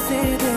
ಆಸೆದೆ.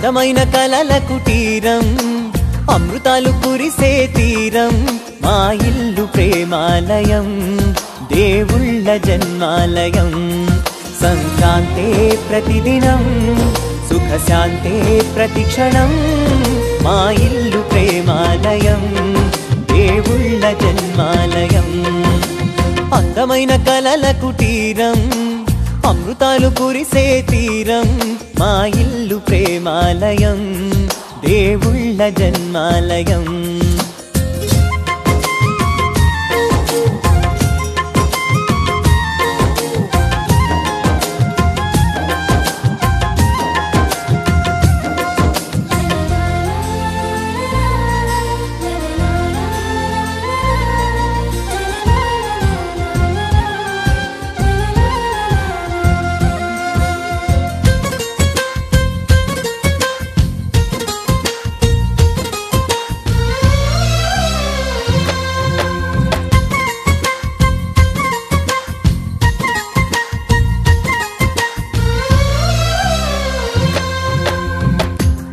అందమైన కలల కుటీరం అమృతాలు కురిసే తీరం మా ఇల్లు ప్రేమాలయం దేవుళ్ళ జన్మాలయం సంక్రాంతే ప్రతిదినం సుఖశాంతే ప్రతిక్షణం మా ఇల్లు ప్రేమాలయం దేవుళ్ళ జన్మాలయం అందమైన కలల కుటీరం అమృతాలు కురిసే తీరం మా ఇల్లు ప్రేమాలయం దేవుళ్ళ జన్మాలయం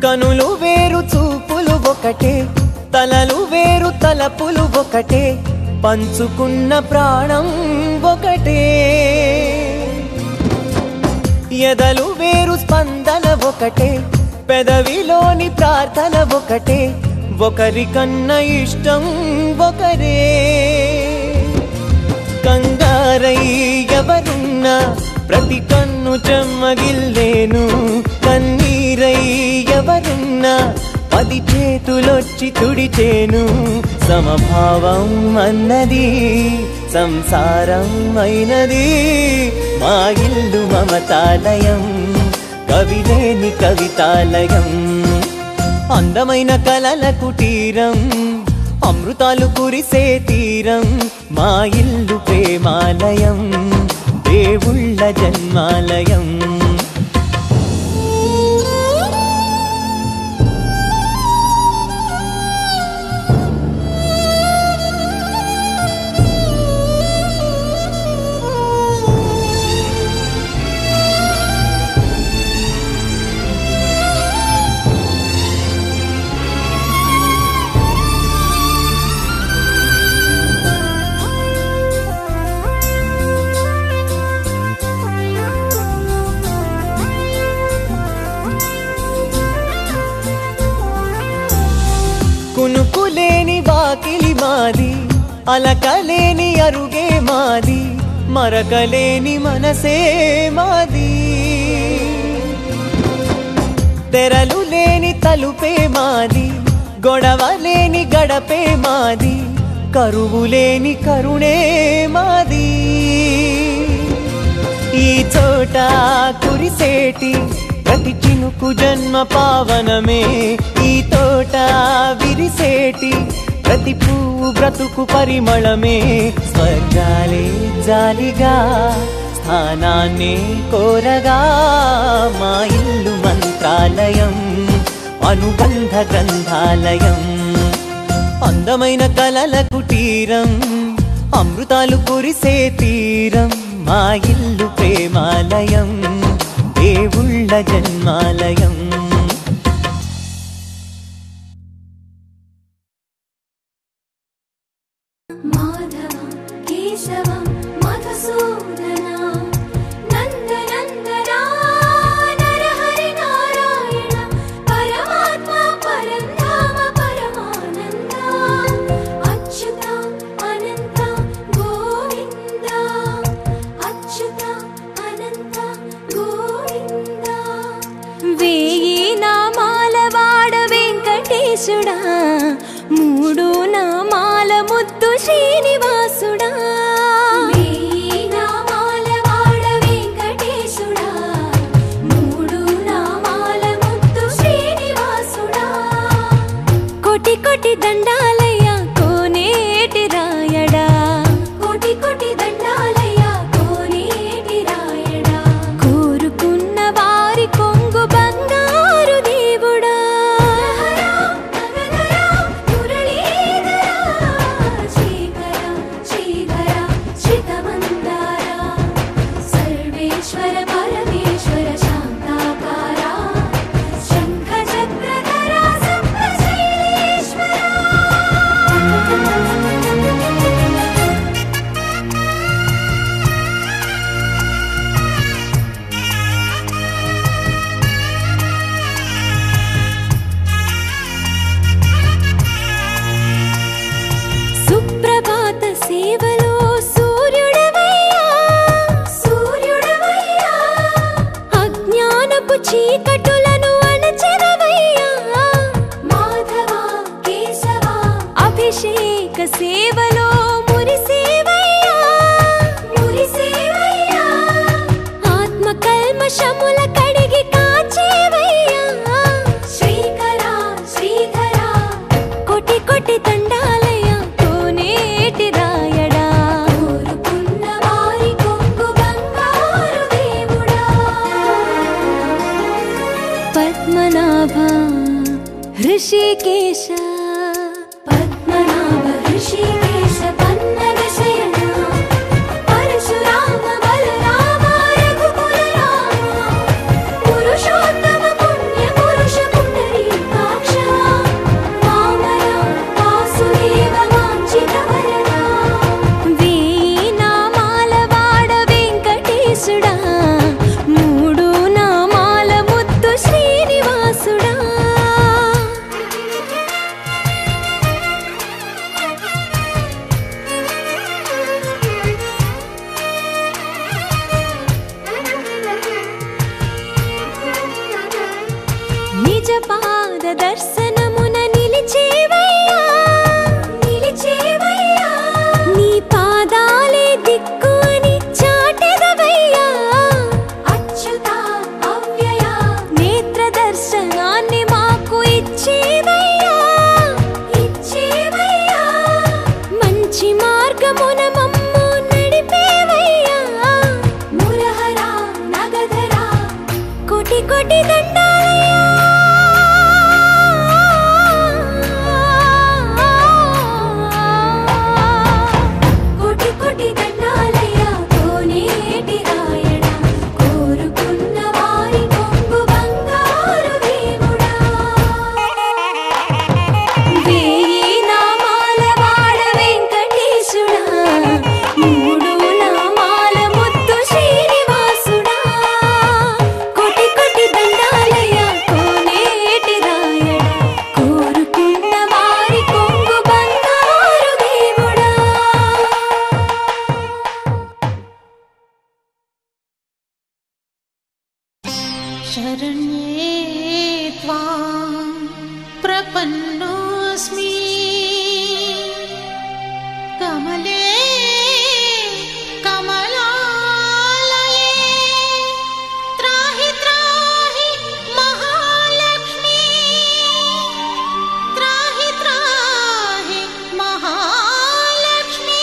కనులు వేరు చూపులు ఒకటే తలలు వేరు తలపులు ఒకటే పంచుకున్న ప్రాణం ఒకటే ఎదలు వేరు స్పందన ఒకటే పెదవిలోని ప్రార్థన ఒకటే ఒకరికన్నా ఇష్టం ఒకరే కంగారై ఎవరున్నా ప్రతి కన్ను చెమ్మగిల్లేను కన్నీరై ఎవరున్నా 10 చేతులొచ్చి తుడిచేను సమభావం అన్నది సంసారం అయినది మా ఇల్లు మమతాలయం కవిలేని కవితాలయం అందమైన కలల కుటీరం అమృతాలు కురిసే తీరం మా ఇల్లు ప్రేమాలయం దేవుళ్ళ జన్మాలయం కునుకులేని వాకిలి మాది అలకలేని అరుగే మాది మరకలేని మనసే మాది తెరలు లేని తలుపే మాది గొడవలేని గడపే మాది కరువులేని కరుణే మాది ఈ చోట కురిసేటి ప్రతి చినుకు జన్మ పావనమే ఈ తోట విరిసేటి ప్రతి పువ్వు బ్రతుకు పరిమళమే స్వర్గాలే జాలిగా స్థానాన్ని కోరగా మా ఇల్లు మంత్రాలయం అనుబంధ గ్రంథాలయం అందమైన కలల కుటీరం అమృతాలు కురిసే తీరం మా ఇల్లు ప్రేమాలయం దేవుళ్ళ జన్మాలయం మాధవ కేశవ మధుసూదన నందనందన నరహరి నారాయణ పరమాత్మ పరంధామ పరమానంద అచ్యుత అనంత గోవింద అచ్యుత అనంత గోవింద వేయి నామాల వాడ వెంకటేశుడా మూడు నామాల ముద్దు శ్రీనివాసుడా వేయి నామాల వాడ వెంకటేశుడా మూడు నామాల ముద్దు శ్రీనివాసుడా కోటి కోటి దండాలయ్య కోనేటి రాయడా కోటి కోటి దండాలయ్య కోనేటి రాయడా కోరుకున్న వారి కొంగు బంగారు దేవుడా శంఖ ಋಷಿಕೇಶ ಪದ್ಮನಾಭ ಋಷಿಕೇಶ ಪನ್ನಗ ಶಯನ ಪರಶುರಾಮ ಬಲರಾಮ ರಘುಕುಲ ರಾಮ ಪುರುಷೋತ್ತಮ ಪುಣ್ಯ ಪುರುಷ ಪುಂಡರೀಕಾಕ್ಷ ವಾಮನ ವಾಸುದೇವ ವಾಂಛಿತ ವರದ వేయి నామాల వాడ వెంకటేశుడా మూడు నామాల ముద్దు శ్రీనివాసుడా నిజ పాద దర్శనమున నిలిచేవయ్యా నిలిచేవయ్యా నీ పాదాలే దిక్కు అని చాటెదవయ్యా అచ్యుత అవ్యయ నేత్ర దర్శనాన్ని మాకు ఇచ్చేవయ్యా ఇచ్చేవయ్యా మంచి మార్గమున మమ్ము నడిపేవయ్యా మురహర నగధర కోటి కోటి దండాలయ్యా కోటి కోటి దండాలయ్యా కోనేటి రాయణ కోరుకున్న వారి కొంగు బంగారు దేవుడా వేయి నామాల వాడ వెంకటేశుడా మూడు నామాల ముద్దు శ్రీనివాసుడా కోటి కోటి దండాలయ్యా కోనేటి రాయణ కోరుకున్న వారి కొంగు బంగారు దేవుడా शरण्ये त्वां प्रपन्नोऽस्मि कमले कमलालये त्राहि त्राहि महालक्ष्मी त्राहि त्राहि महालक्ष्मी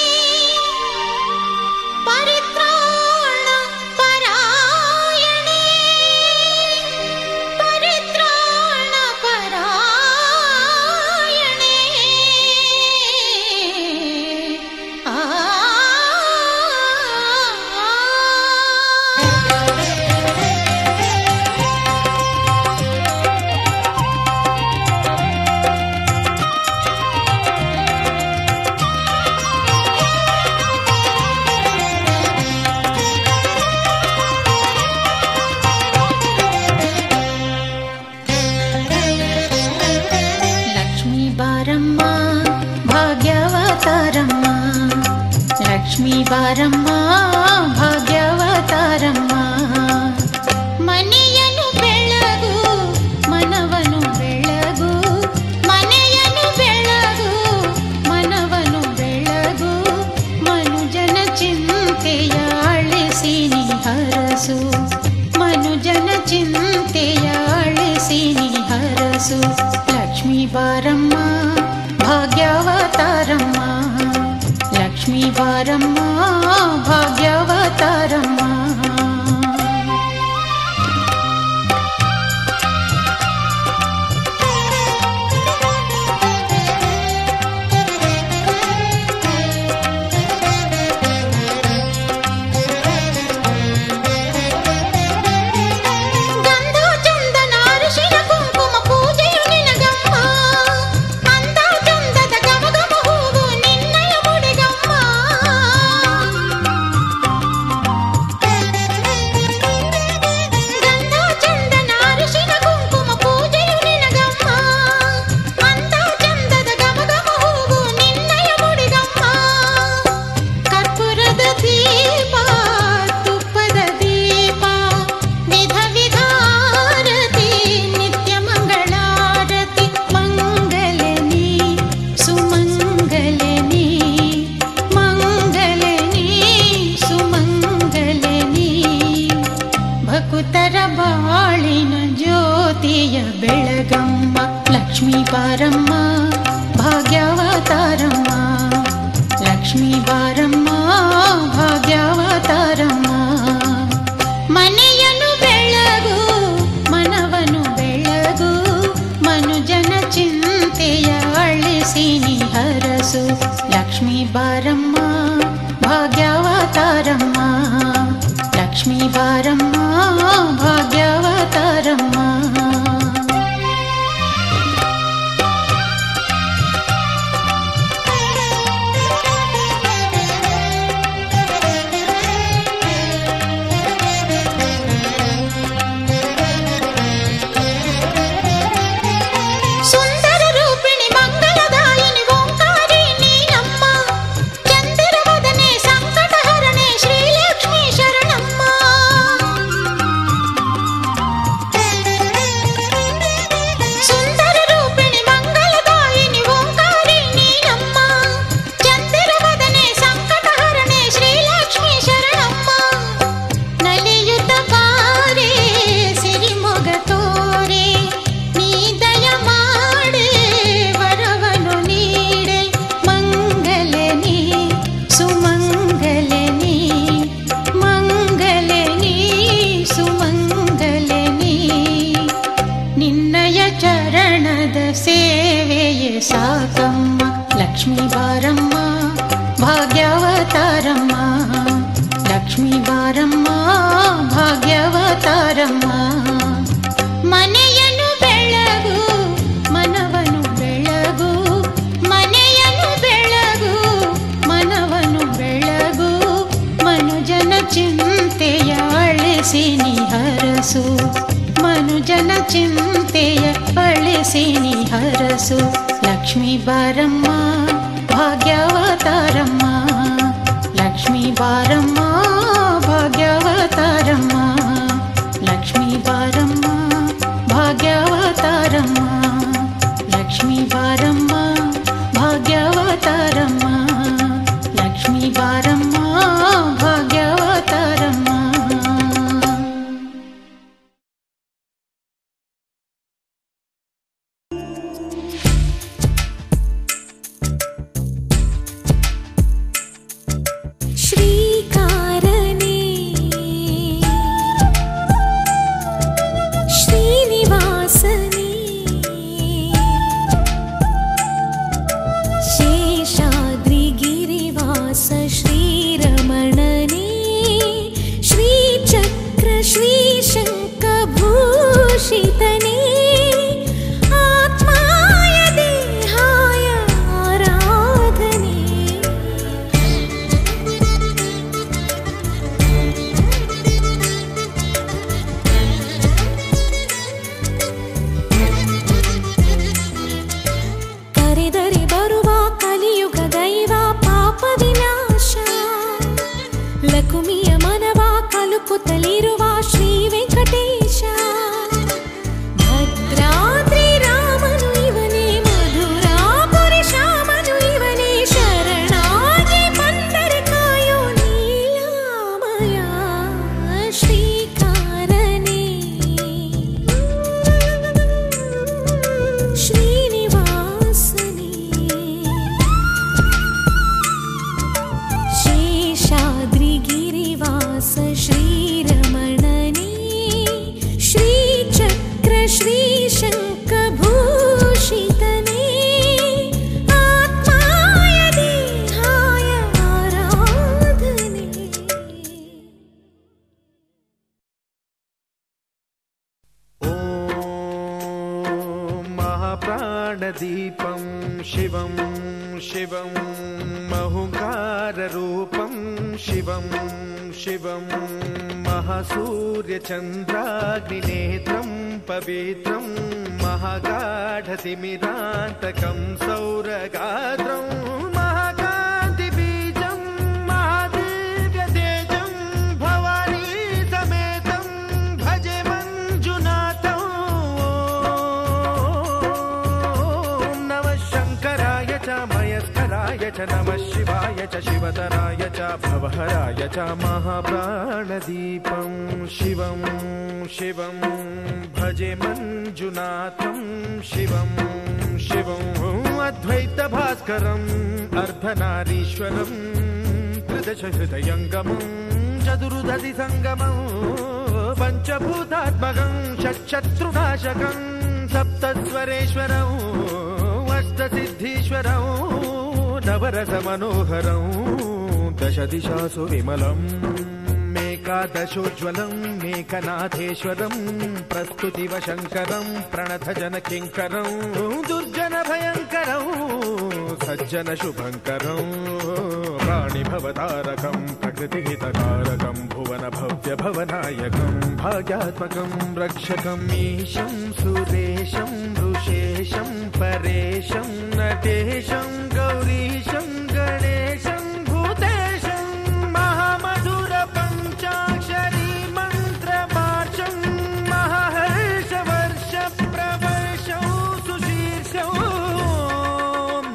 परित्राण परायणे परित्राण परायणे आ लक्ष्मी बारम्मा भाग्यवतारम्मा लक्ष्मी बारम्मा भाग्यवतारम्मा मನೆಯನು ಬೆಳಗು ಮನವನು ಬೆಳಗು ಮನೆಯನು ಬೆಳಗು ಮನವನು ಬೆಳಗು ಮನುಜನ ಚಿಂತೆಯ ಅಳಿಸಿ ನೀ ಹರಸು ಮನುಜನ ಚಿಂತೆಯ ಅಳಿಸಿ ನೀ ಹರಸು लक्ष्मी बारम्मा भाग्यवतारम्मा लक्ष्मी बारम्मा भाग्यवतारम्मा ಗಂಧ ಚಂದನ ಅರಿಶಿನ ಕುಂಕುಮ ಪೂಜೆಯು ನಿನಗಮ್ಮ ಅಂದ ಚಂದದ ಗಮಗಮ ಹೂವು ನಿನ್ನಯ ಮುಡಿಗಮ್ಮ ಗಂಧ ಚಂದನ ಅರಿಶಿನ ಕುಂಕುಮ ಪೂಜೆಯು ನಿನಗಮ್ಮ ಅಂದ ಚಂದದ ಗಮಗಮ ಹೂವು ನಿನ್ನಯ ಮುಡಿಗಮ್ಮ ಕರ್ಪೂರದ ದೀಪ ತುಪ್ಪದ ದೀಪ ವಿಧ ವಿಧಾರತಿ ನಿತ್ಯ ಮಂಗಳಾರತಿ ಮಂಗಲನಿ ಸುಮಂಗಲನಿ ಮಂಗಲನಿ ಸುಮಂಗಲನಿ ಭಕುತರ ಬಾಳಿನ ಜ್ಯೋತಿಯ ಬೆಳಗಮ್ಮ ಲಕ್ಷ್ಮೀ ಬಾರಮ್ಮ ಭಾಗ್ಯವತಾರಮ್ಮ ಲಕ್ಷ್ಮೀ ಬಾರಮ್ಮ ಭಾಗ್ಯವತಾರಮ್ಮ ಮನೆಯನು ಬೆಳಗು ಮನವನು ಬೆಳಗು ಮನುಜನ ಲಕ್ಷ್ಮೀ ಬಾರಮ್ಮ ಭಾಗ್ಯಾವತಾರಮ್ಮ, ಲಕ್ಷ್ಮೀ ಬಾರಮ್ಮ ಭಾಗ್ಯಾವತಾರಮ್ಮ. ಸಾಕಮ್ಮ ಲಕ್ಷ್ಮೀ ಬಾರಮ್ಮ ಭಾಗ್ಯಾವತಾರಮ್ಮ, ಲಕ್ಷ್ಮೀ ಬಾರಮ್ಮ ಭಾಗ್ಯಾವತಾರಮ್ಮ. ಮನೆಯನ್ನು ಬೆಳಗು ಮನವನು ಬೆಳಗು, ಮನೆಯನ್ನು ಬೆಳಗು ಮನವನು ಬೆಳಗು, ಮನುಜನ ಚಿಂತೆಯ ಅಳಿಸಿ ನಿಹರಸು, ಮನುಜನ ಚಿಂತೆಯ ಅಳಿಸಿ ನಿಹರಸು. ಲಕ್ಷ್ಮೀ ಬಾರಮ್ಮ ಭಾಗ್ಯಾವತಾರಮ್ಮ, ಲಕ್ಷ್ಮೀ ಬಾರಮ್ಮ ಭಾಗ್ಯಾವತಾರಮ್ಮ, ಲಕ್ಷ್ಮೀ ಬಾರಮ್ಮ ಭಾಗ್ಯಾವತಾರಮ್ಮ, ಲಕ್ಷ್ಮೀ ಬಾರಮ್ಮ ಭಾಗ್ಯಾವತಾರಮ್ಮ, ಲಕ್ಷ್ಮೀ ಬಾರಮ್ಮ ಭಾಗ್ಯಾವತಾರಮ್ಮ. दीपं शिवं शिवं महुकाररूपं शिवं शिवं महासूर्यचन्द्राग्निनेत्रं पवित्रं महागाढतिमिरान्तकं सौरगात्रं महाकान्तिबीजं महादिव्यतेजं भवानी समेतं भजे मञ्जुनाथं। नमः शङ्कराय च मयस्कराय च नमः शिवाय च शिवतराय च भवहराय च महाप्राणदीपं शिवं शिवं भजे मञ्जुनाथं शिवं शिवं अद्वैतभास्करम् अर्धनारीश्वरं त्रिदशहृदयङ्गमं चतुर्दधिसङ्गमं पञ्चभूतात्मकं षट्शत्रुनाशकं सप्तस्वरेश्वरं अष्टसिद्धीश्वरं नव నవరస మనోహరం దశ దిశాసు విమలం మేకాదశోజ్వలం మేకనాథేశ్వరం ప్రస్తుతివ శంకరం ప్రణత జన కింకరం దుర్జన భయంకరం సజ్జన శుభంకరం ప్రాణిభవతారకం ప్రకృతిహితకారకం భువన భవ్య భవనాయకం భాగ్యాత్మకం రక్షకం ఈశం సురేశం ఋషేశం పరేశం నటేశం గౌరీశం గణేశం భూతేశం మహామధుర పంచాక్షరీ మంత్రమార్షం మహాహర్ష వర్ష ప్రవర్షం సుశీర్షం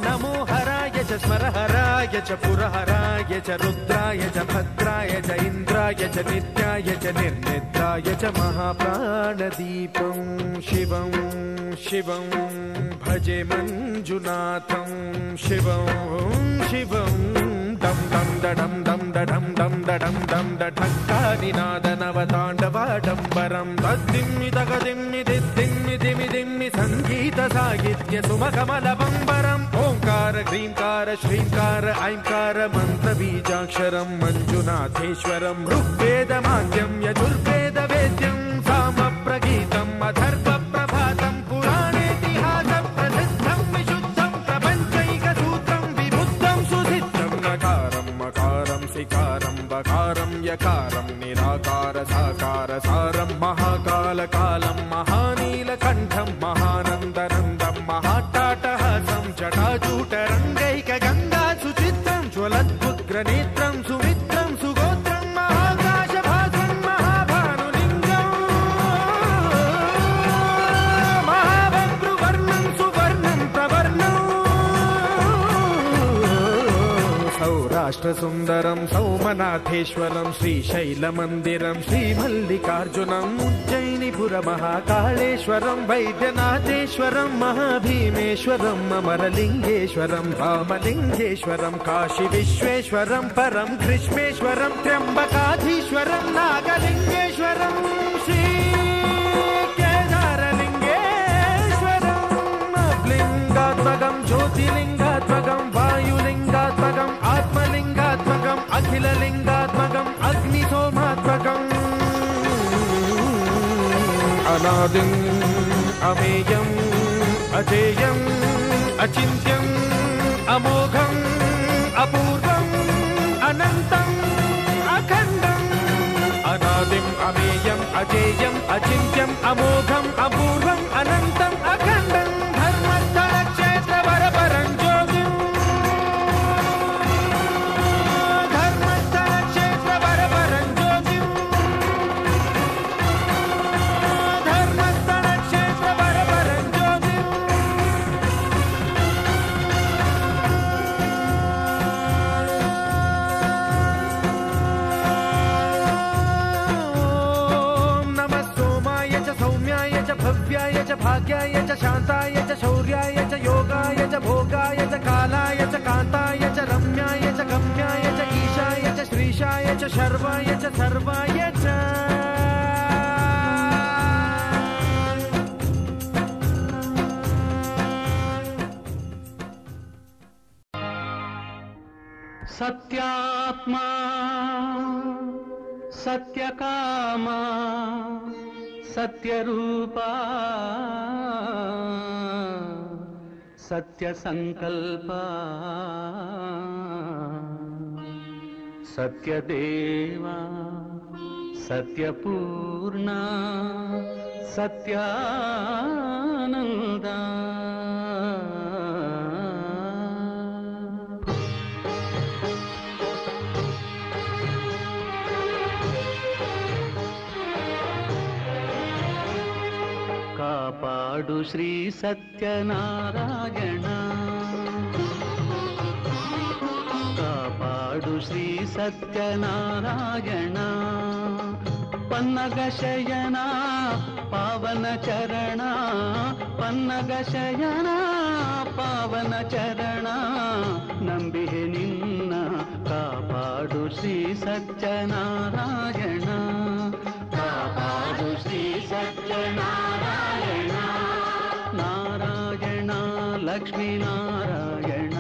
నమో హరాయ చ స్మరహరాయ చ పురహరాయ చ రుద్రాయ చ భద్రాయ చ ఇంద్రాయ చ నిత్యాయ చ నిర్నిద్రాయ చ మహాప్రాణదీపం శివం శివం భజే మంజునాథం శివం శివం దం దం దడం దం దడం దం దడం దం దఢక్కానినాద నవతాండవాడంబరం తద్దిమ్మి తగదిమ్మి దిద్దిమ్మి దిమి దిమ్మి సంగీత సాహిత్య సుమకమలబంబరం ఓంకార హ్రీంకార శ్రీంకార ఐంకార మంత్ర బీజాక్షరం మంజునాథేశ్వరం ఋగ్వేద మాద్యం యజుర్వేద వేద్యం సామ ప్రగీతం అథర్వ ప్రభాతం పురాణేతిహాస ప్రసిద్ధం విశుద్ధం ప్రపంచైక సూత్రం విబుద్ధం సుసిద్ధం నకారం మకారం సికారం బకారం యకారం నిరాకార సాకార సారం మహాకాల కాలం మహానీలకంఠం మహానందనందం మహాటాటహాసం జటాజూటరంగైక గంగా సుచిత్రం జ్వలద్భుగ్రనేత్రం సుమిత్రం సుగోత్రం మహాకాశభాసం మహాభానులింగం మహాభద్రువర్ణం సువర్ణం ప్రవర్ణం సౌరాష్ట్ర సుందరం సౌమనాథేశ్వరం శ్రీశైలమందిరం శ్రీమల్లికార్జునం ఉజ్జయినిపుర మహాకాళేశ్వరం వైద్యనాథేశ్వరం మహాభీమేశ్వరం అమరలింగేశ్వరం రామలింగేశ్వరం కాశీ విశ్వేశ్వరం పరం కృష్ణేశ్వరం త్ర్యంబకాధీశ్వరం నాగలింగేశ్వరం శ్రీ కేదారలింగేశ్వరం లింగాత్మకం జ్యోతిలింగాత్మకం వాయులింగాత్మకం ఆత్మలింగాత్మకం అఖిలలింగాత్మకం అగ్నిసోమాత్మకం అనాదిం అమేయం అజేయం అచింత్యం అమోఘం అపూర్వం అనంతం అఖండం అనాదిం అమేయం అజేయం అచింత్యం అమోఘం అపూర్వం అనంతం అఖండం ధర్మస్థల క్షేత్ర వరపరం జ్యోతిం ధర్మస్థల క్షేత్ర వరపరం జ్యోతిం ధర్మస్థల క్షేత్ర వరపరం జ్యోతిం సౌమ్యాయ చ భవ్యాయ చ భాగ్యాయ చ శాంతాయ చ శౌర్యాయ చ యోగాయ చ భోగాయ చ కాలాయ చ కాంతాయ చ రమ్యాయ చ గమ్యాయ చ ఈశాయ చ శ్రీశాయ చ శర్వాయ చ సర్వాయ చ సత్యాత్మా సత్యకామా సత్యరూపా సత్యసంకల్పా సత్యదేవా సత్యపూర్ణా సత్యానందా కాపాడు శ్రీ సత్యనారాయణ కాపాడు శ్రీ సత్యనారాయణ పన్నగ శయన పావన చరణ పన్నగ శయన పావన చరణ ನಂಬಿಹೆ ನಿನ್ನ ಕಾಪಾಡು ಶ್ರೀ ಸತ್ಯನಾರಾಯಣ ಕಾಪಾಡು ಶ್ರೀ ಸತ್ಯನಾರಾಯಣ ನಾರಾಯಣ ಲಕ್ಷ್ಮೀ ನಾರಾಯಣ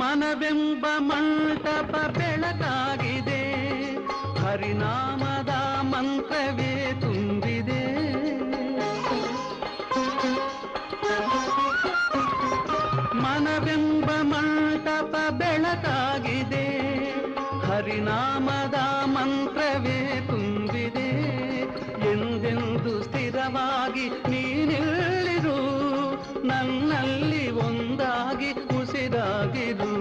ಮನವೆಂಬ ಮಂಟಪ ಬೆಳಕಾಗಿದೆ, ಹರಿನಾಮದ ಮಂತ್ರವೇ ತುಂಬಿದೆ. ಮನವೆಂಬ ಮಂಟಪ ಬೆಳಕಾಗಿದೆ, ಹರಿನಾಮದ ಮಂತ್ರವೇ ತುಂಬಿದೆ. ಎಂದೆಂದು ಸ್ಥಿರವಾಗಿ ನೀನಿಲ್ಲಿರು, ನನ್ನಲ್ಲಿ ಒಂದಾಗಿ ಉಸಿರಾಗಿರು.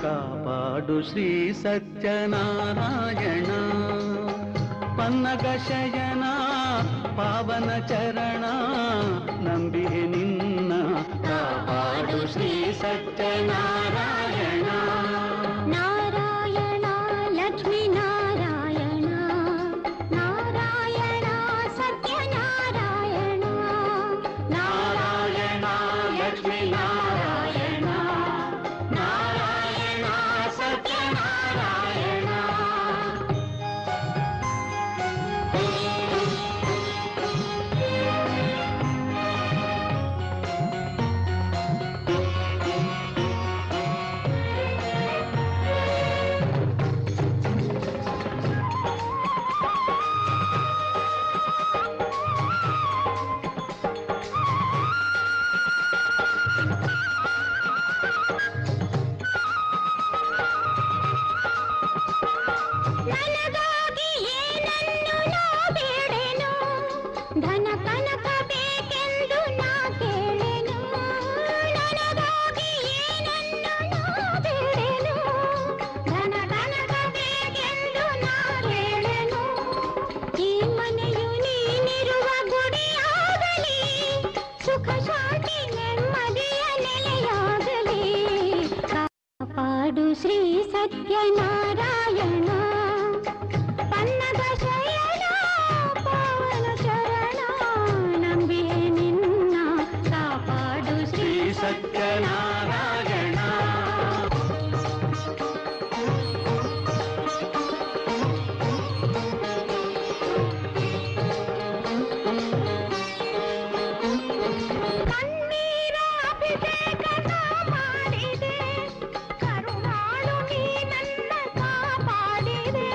ಕಾಪಾಡು ಶ್ರೀ ಸತ್ಯನಾರಾಯಣ, ಪನ್ನಗ ಶಯನ ಪಾವನ ಚರಣ, ನಂಬಿಹೆ ನಿನ್ನ. ಕಾಪಾಡು ಶ್ರೀ ಸತ್ಯನಾರಾಯಣ. ನಾರಾಯಣ ಲಕ್ಷ್ಮೀ ನಾರಾಯಣ, ನಾರಾಯಣ ಸತ್ಯನಾರಾಯಣ, ನಾರಾಯಣ ಲಕ್ಷ್ಮೀ ನಾರಾಯಣ, ನಾರಾಯಣ ಸತ್ಯನಾರಾಯಣ. ನನಗಾಗಿ ಏನನ್ನು ನಾ ಬೇಡೆನು, ಧನ ಕನಕ ಬೇಕೆಂದು ನಾ ಕೇಳೆನು. ನನಗಾಗಿ ಏನನ್ನು ನಾ ಬೇಡೆನು, ಧನ ಕನಕ ಬೇಕೆಂದು ನಾ ಕೇಳೆನು. ಈ ಮನೆಯು ನೀನಿರುವ ಗುಡಿಯಾಗಲಿ, ಸುಖ ಶಾಂತಿ ನೆಮ್ಮದಿಯ ನೆಲೆಯಾಗಲಿ. ಕಾಪಾಡು ಶ್ರೀ ಸತ್ಯನಾರಾಯಣ, ಪನ್ನಗ ಶಯನ ಪಾವನ ಚರಣ, ನಂಬಿಹೆ ನಿನ್ನ. ಕಾಪಾಡು ಶ್ರೀ ಸತ್ಯನಾರಾಯಣ. ಕಣ್ಣೀರ ಅಭಿಷೇಕ ನಾ ಮಾಡಿದೆ, ಕರುಣಾಳು ನೀ ನನ್ನ ಕಾಪಾಡಿದೆ.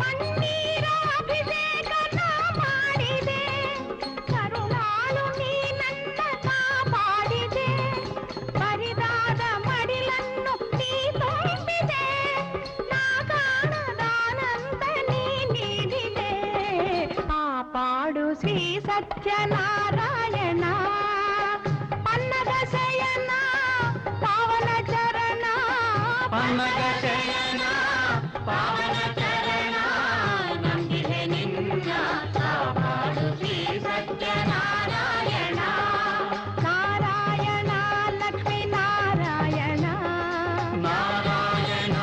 ಕಣ್ಣೀರ ಅಭಿಷೇಕ ನಾ ಮಾಡಿದೆ, ಕರುಣಾಳು ನೀ ನನ್ನ ಕಾಪಾಡಿದೆ. ಬರಿದಾದ ಮಡಿಲನ್ನು ನೀ ತುಂಬಿದೆ, ನಾ ಕಾಣದಾನಂದ ನೀ ನೀಡಿದೆ. ಕಾಪಾಡು ಶ್ರೀ ಸತ್ಯನಾರಾಯಣ, ಪನ್ನಗ ಶಯನ ಪಾವನ ಚರಣ, ಪನ್ನಗ ಶಯನ ಪಾವನ ಚರಣ, ನಂಬಿಹೆ ನಿನ್ನ. ಕಾಪಾಡು ಶ್ರೀ ಸತ್ಯನಾರಾಯಣ. ನಾರಾಯಣ ಲಕ್ಷ್ಮೀ ನಾರಾಯಣ, ನಾರಾಯಣ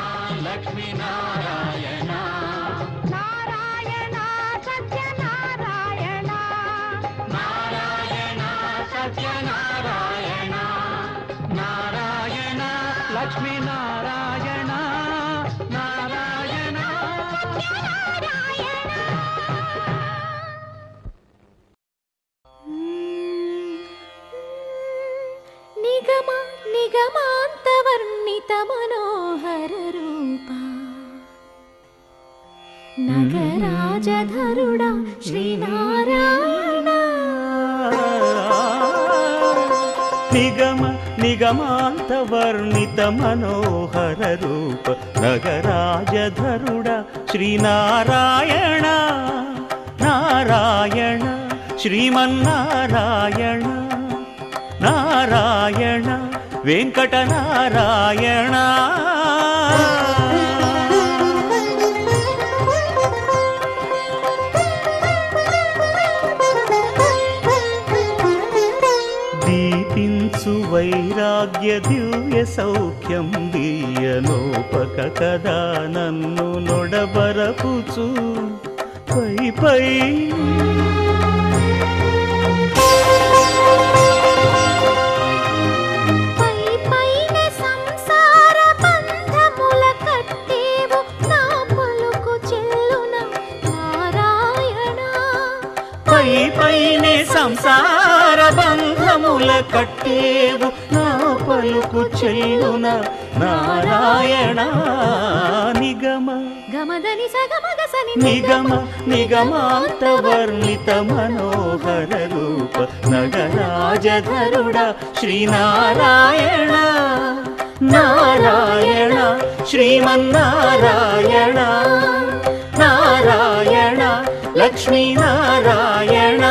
ಲಕ್ಷ್ಮೀ ನಾರಾಯಣ, ನಾರಾಯಣ ಸತ್ಯನಾರಾಯಣ, ನಾರಾಯಣ ಸತ್ಯನಾರಾಯಣ, ನಾರಾಯಣ ಲಕ್ಷ್ಮೀ ನಾರಾಯಣ, ನಾರಾಯಣ ನಾರಾಯಣ. ನಿಗಮ ನಿಗಮಾಂತವರ್ಣಿತ ಮನೋಹರ ರೂಪ, ನಗರಾಜಧರುಡ ಶ್ರೀನಾರಾಯಣ. ನಿಗಮ ನಿಗಮಾಂತ ವರ್ಣಿತ ಮನೋಹರ ರೂಪ, ನಗರಾಜಧರುಡ ಶ್ರೀನಾರಾಯಣ. ನಾರಾಯಣ ಶ್ರೀಮನ್ನಾರಾಯಣ, ನಾರಾಯಣ ವೆಂಕಟನಾರಾಯಣ. దీపించు వైరాగ్య దివ్య సౌఖ్యం దీయనోపక కదా నన్ను నొడబరపుచు పై పై పైనే సంసార బంధ కట్టేవు నా పలుకు చెల్లున నారాయణ నిగమ గమదని సగమగసని నిగమ నిగమాంత వర్ణిత మనోహర రూప నగరాజధరుడ శ్రీనారాయణ నారాయణ శ్రీమన్నారాయణ నారాయణ లక్ష్మీనారాయణ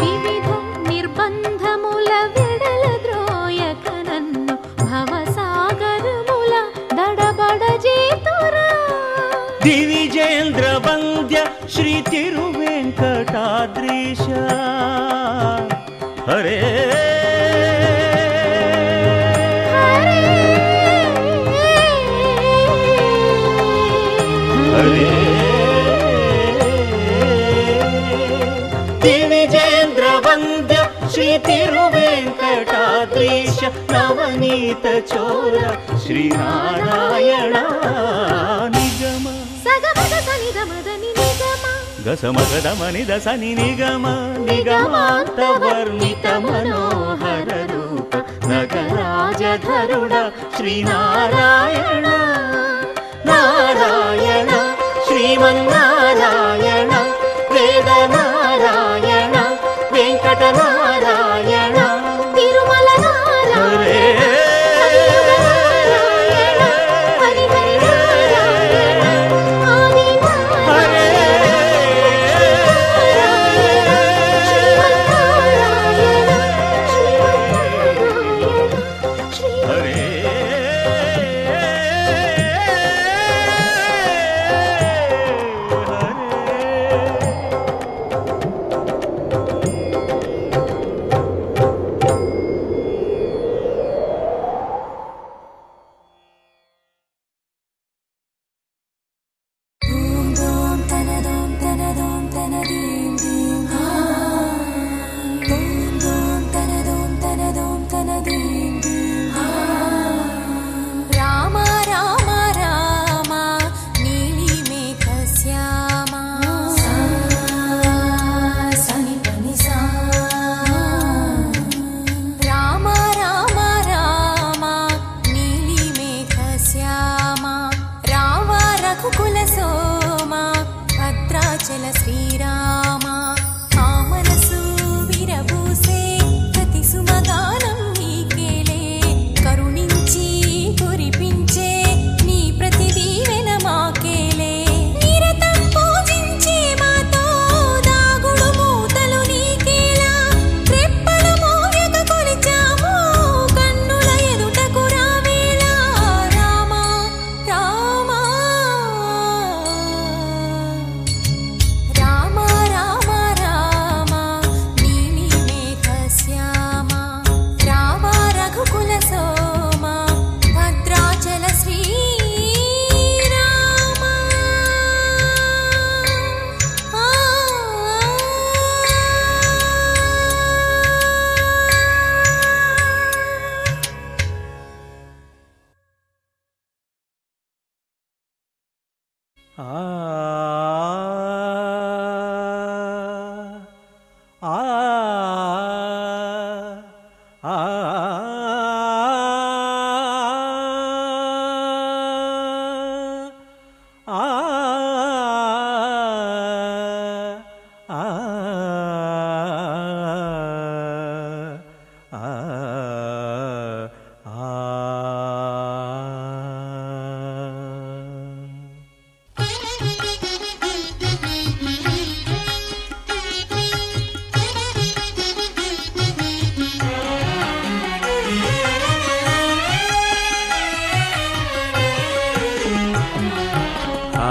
వివిధ నిర్బంధముల వెడల ద్రోయక నన్ను భవసాగరముల దడబడ చేతురా దివిజేంద్ర వంద్య శ్రీ తిరువెంకటాద్రీశ హరే హరే దివిజేంద్ర వంద్య శ్రీ తిరువెంకటాద్రీశ నవనీత చోర శ్రీనారాయణ నిగమ గసమగదమని దసని నిగమ నిగమాంత వర్ణిత మనోహర రూప నగరాజధరుడ శ్రీనారాయణ నారాయణ శ్రీమన్నారాయణ వేద నారాయణ వెంకట నారాయణ తిరుమల నారాయణ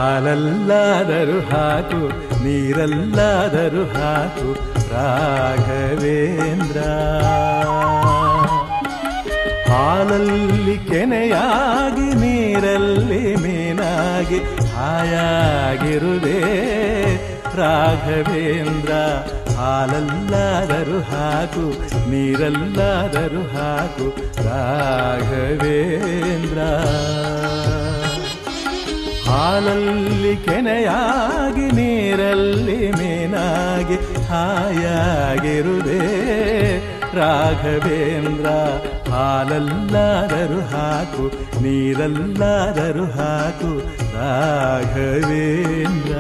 ಹಾಲಲ್ಲಾದರೂ ಹಾಕು ನೀರಲ್ಲಾದರೂ ಹಾಕು ರಾಘವೇಂದ್ರ ರಾಘವೇಂದ್ರ. ಹಾಲಲ್ಲಿ ಕೆನೆಯಾಗಿ ನೀರಲ್ಲಿ ಮೀನಾಗಿ ಹಾಯಾಗಿರುವೆ ರಾಘವೇಂದ್ರ. ಹಾಲಲ್ಲಾದರೂ ಹಾಕು ನೀರಲ್ಲಾದರೂ ಹಾಕು ರಾಘವೇಂದ್ರ. ಹಾಲಲ್ಲಿ ಕೆನೆಯಾಗಿ ನೀರಲ್ಲಿ ಮೀನಾಗಿ ಹಾಯಾಗಿರುವೆ ರಾಘವೇಂದ್ರ. ಹಾಲಲ್ಲಾದರೂ ಹಾಕು ನೀರಲ್ಲಾದರೂ ಹಾಕು ರಾಘವೇಂದ್ರ.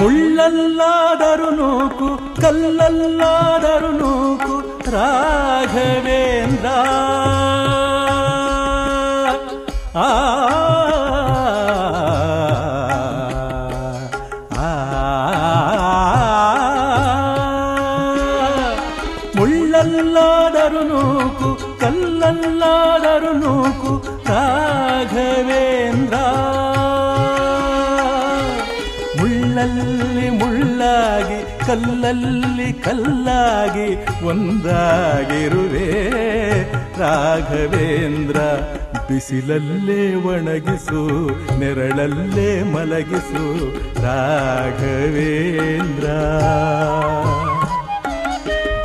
ಮುಳ್ಳಲ್ಲಾದರೂ ನೂಕು ಕಲ್ಲಲ್ಲಾದರೂ ನೂಕು ರಾಘವೇಂದ್ರ. ಆ ಮುಳ್ಳಲ್ಲಾದರೂ ನೂಕು ಕಲ್ಲಲ್ಲಾದರೂ ನೂಕು ರಾಘವೇಂದ್ರ. ಮುಳ್ಳಲ್ಲಿ ಮುಳ್ಳಾಗಿ ಕಲ್ಲಲ್ಲಿ ಕಲ್ಲಾಗಿ ಒಂದಾಗಿರುವೆ ರಾಘವೇಂದ್ರ. ಬಿಸಿಲಲ್ಲೇ ಒಣಗಿಸು ನೆರಳಲ್ಲೇ ಮಲಗಿಸು ರಾಘವೇಂದ್ರ.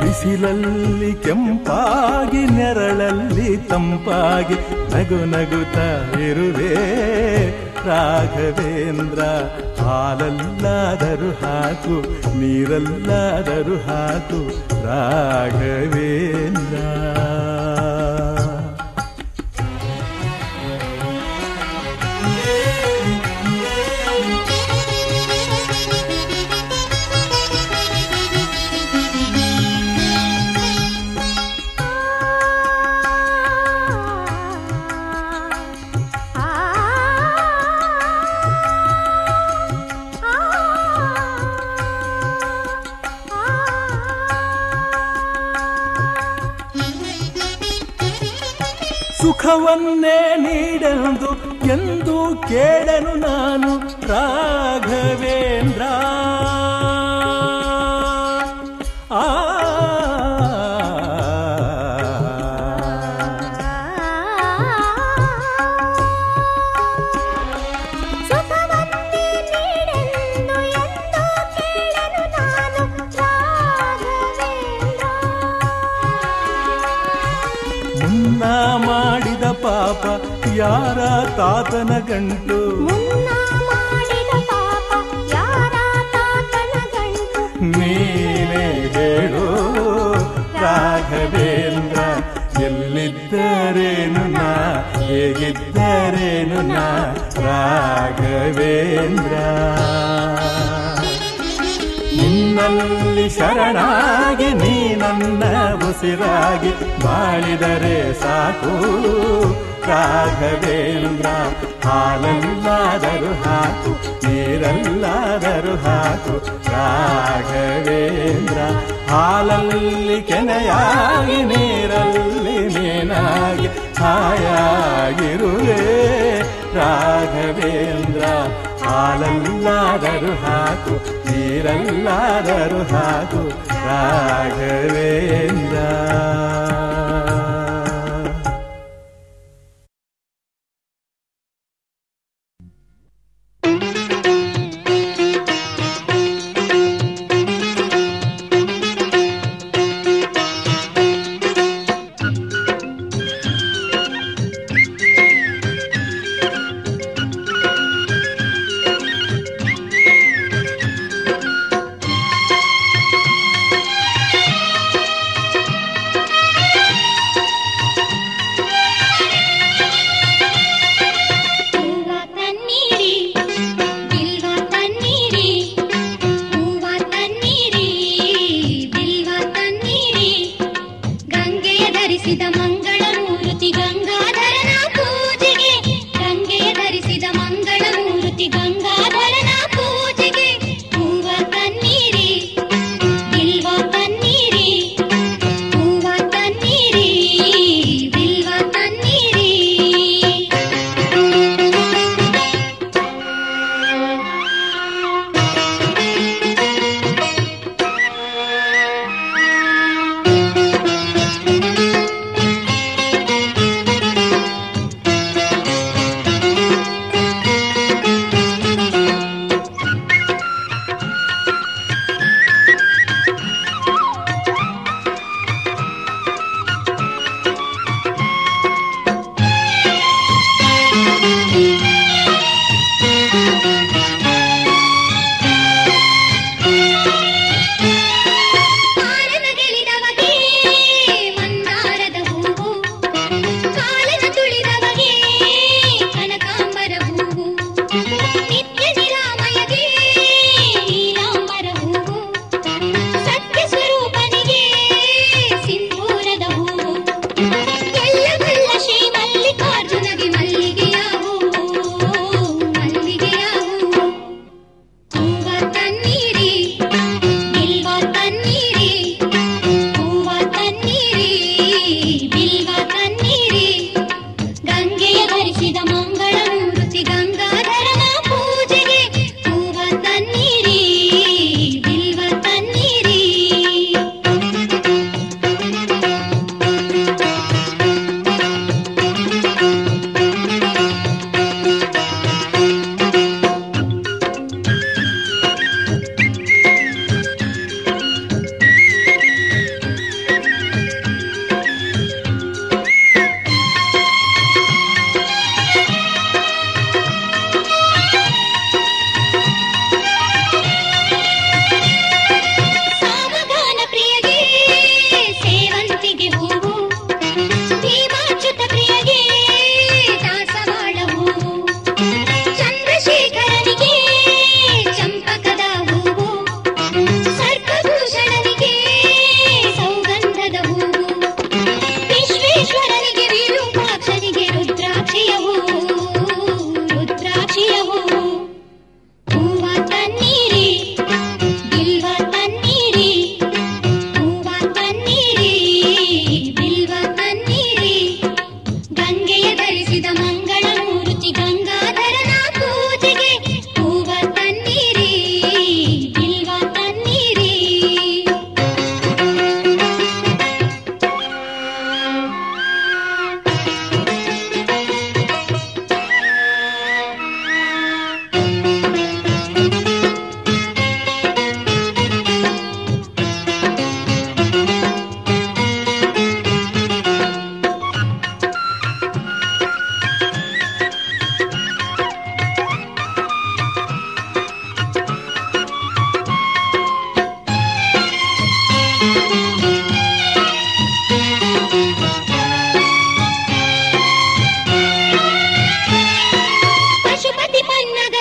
ಬಿಸಿಲಲ್ಲಿ ಕೆಂಪಾಗಿ ನೆರಳಲ್ಲಿ ತಂಪಾಗಿ ನಗು ನಗುತ್ತಾ ಇರುವೆ ರಾಘವೇಂದ್ರ. ಹಾಲಲ್ಲಾದರೂ ಹಾಕು ನೀರಲ್ಲಾದರೂ ಹಾಕು ರಾಘವೇಂದ್ರ. ಸುಖವನ್ನೇ ನೀಡೆಂದು ಎಂದು ಕೇಳನು ನಾನು ರಾಘವೇಂದ್ರ. ಆ ಮಾಡಿದ ಪಾಪ ಯಾರ ತಾತನ ಗಂಟು. ನೀನೇ ಹೇಳು ರಾಘವೇಂದ್ರ. ಎಲ್ಲಿದ್ದರೇನು ನಾ ಹೇಗಿದ್ದರೇನು ನಾ ರಾಘವೇಂದ್ರ. ನಿನ್ನಲ್ಲಿ ಶರಣಾಗಿ ನೀ ನನ್ನ ಉಸಿರಾಗಿ ಬಾಳಿದರೆ ಸಾಕು ರಾಘವೇಂದ್ರ. ಹಾಲಲ್ಲಾದರೂ ಹಾಕು ನೀರಲ್ಲಾದರೂ ಹಾಕು ರಾಘವೇಂದ್ರ. ಹಾಲಲ್ಲಿ ಕೆನೆಯಾಗಿ ನೀರಲ್ಲಿ ಮೀನಾಗಿ ಹಾಯಾಗಿರುವೆ ರಾಘವೇಂದ್ರ. ಹಾಲಲ್ಲಾದರೂ ಹಾಕು ನೀರಲ್ಲಾದರೂ ಹಾಕು ರಾಘವೇಂದ್ರ.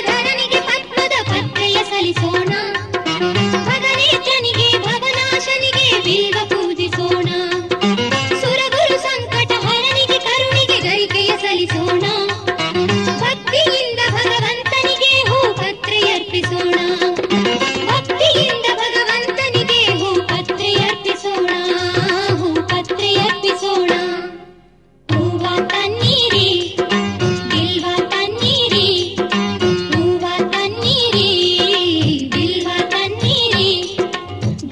ಗಂಗಾಧರನಿಗೆ ಪದ್ಮದ ಪತ್ರೆಯ ಸಲ್ಲಿಸೋಣ, ಭಗನೇಶನಿಗೆ ಭವನಾಶನಿಗೆ ಬಿಲ್ವ ಪೂಜಿಸೋಣ, ಸುರಗುರು ಸಂಕಟ ಹರನಿಗೆ ಕರುಣಿಗೆ ಗರಿಕೆಯ ಸಲ್ಲಿಸೋಣ, ಭಕ್ತಿಯಿಂದ ಭಗವಂತನಿಗೆ ಹೂ ಪತ್ರೆಯರ್ಪಿಸೋಣ, ಭಕ್ತಿಯಿಂದ ಭಗವಂತನಿಗೆ ಹೂ ಪತ್ರೆಯರ್ಪಿಸೋಣ, ಹೂ ಪತ್ರೆಯರ್ಪಿಸೋಣ. ಹೂವ ತನ್ನೀರಿ ಬಿಲ್ವ ತನ್ನೀರಿ, ಹೂವ ತನ್ನೀರಿ ಬಿಲ್ವ ತನ್ನೀರಿ,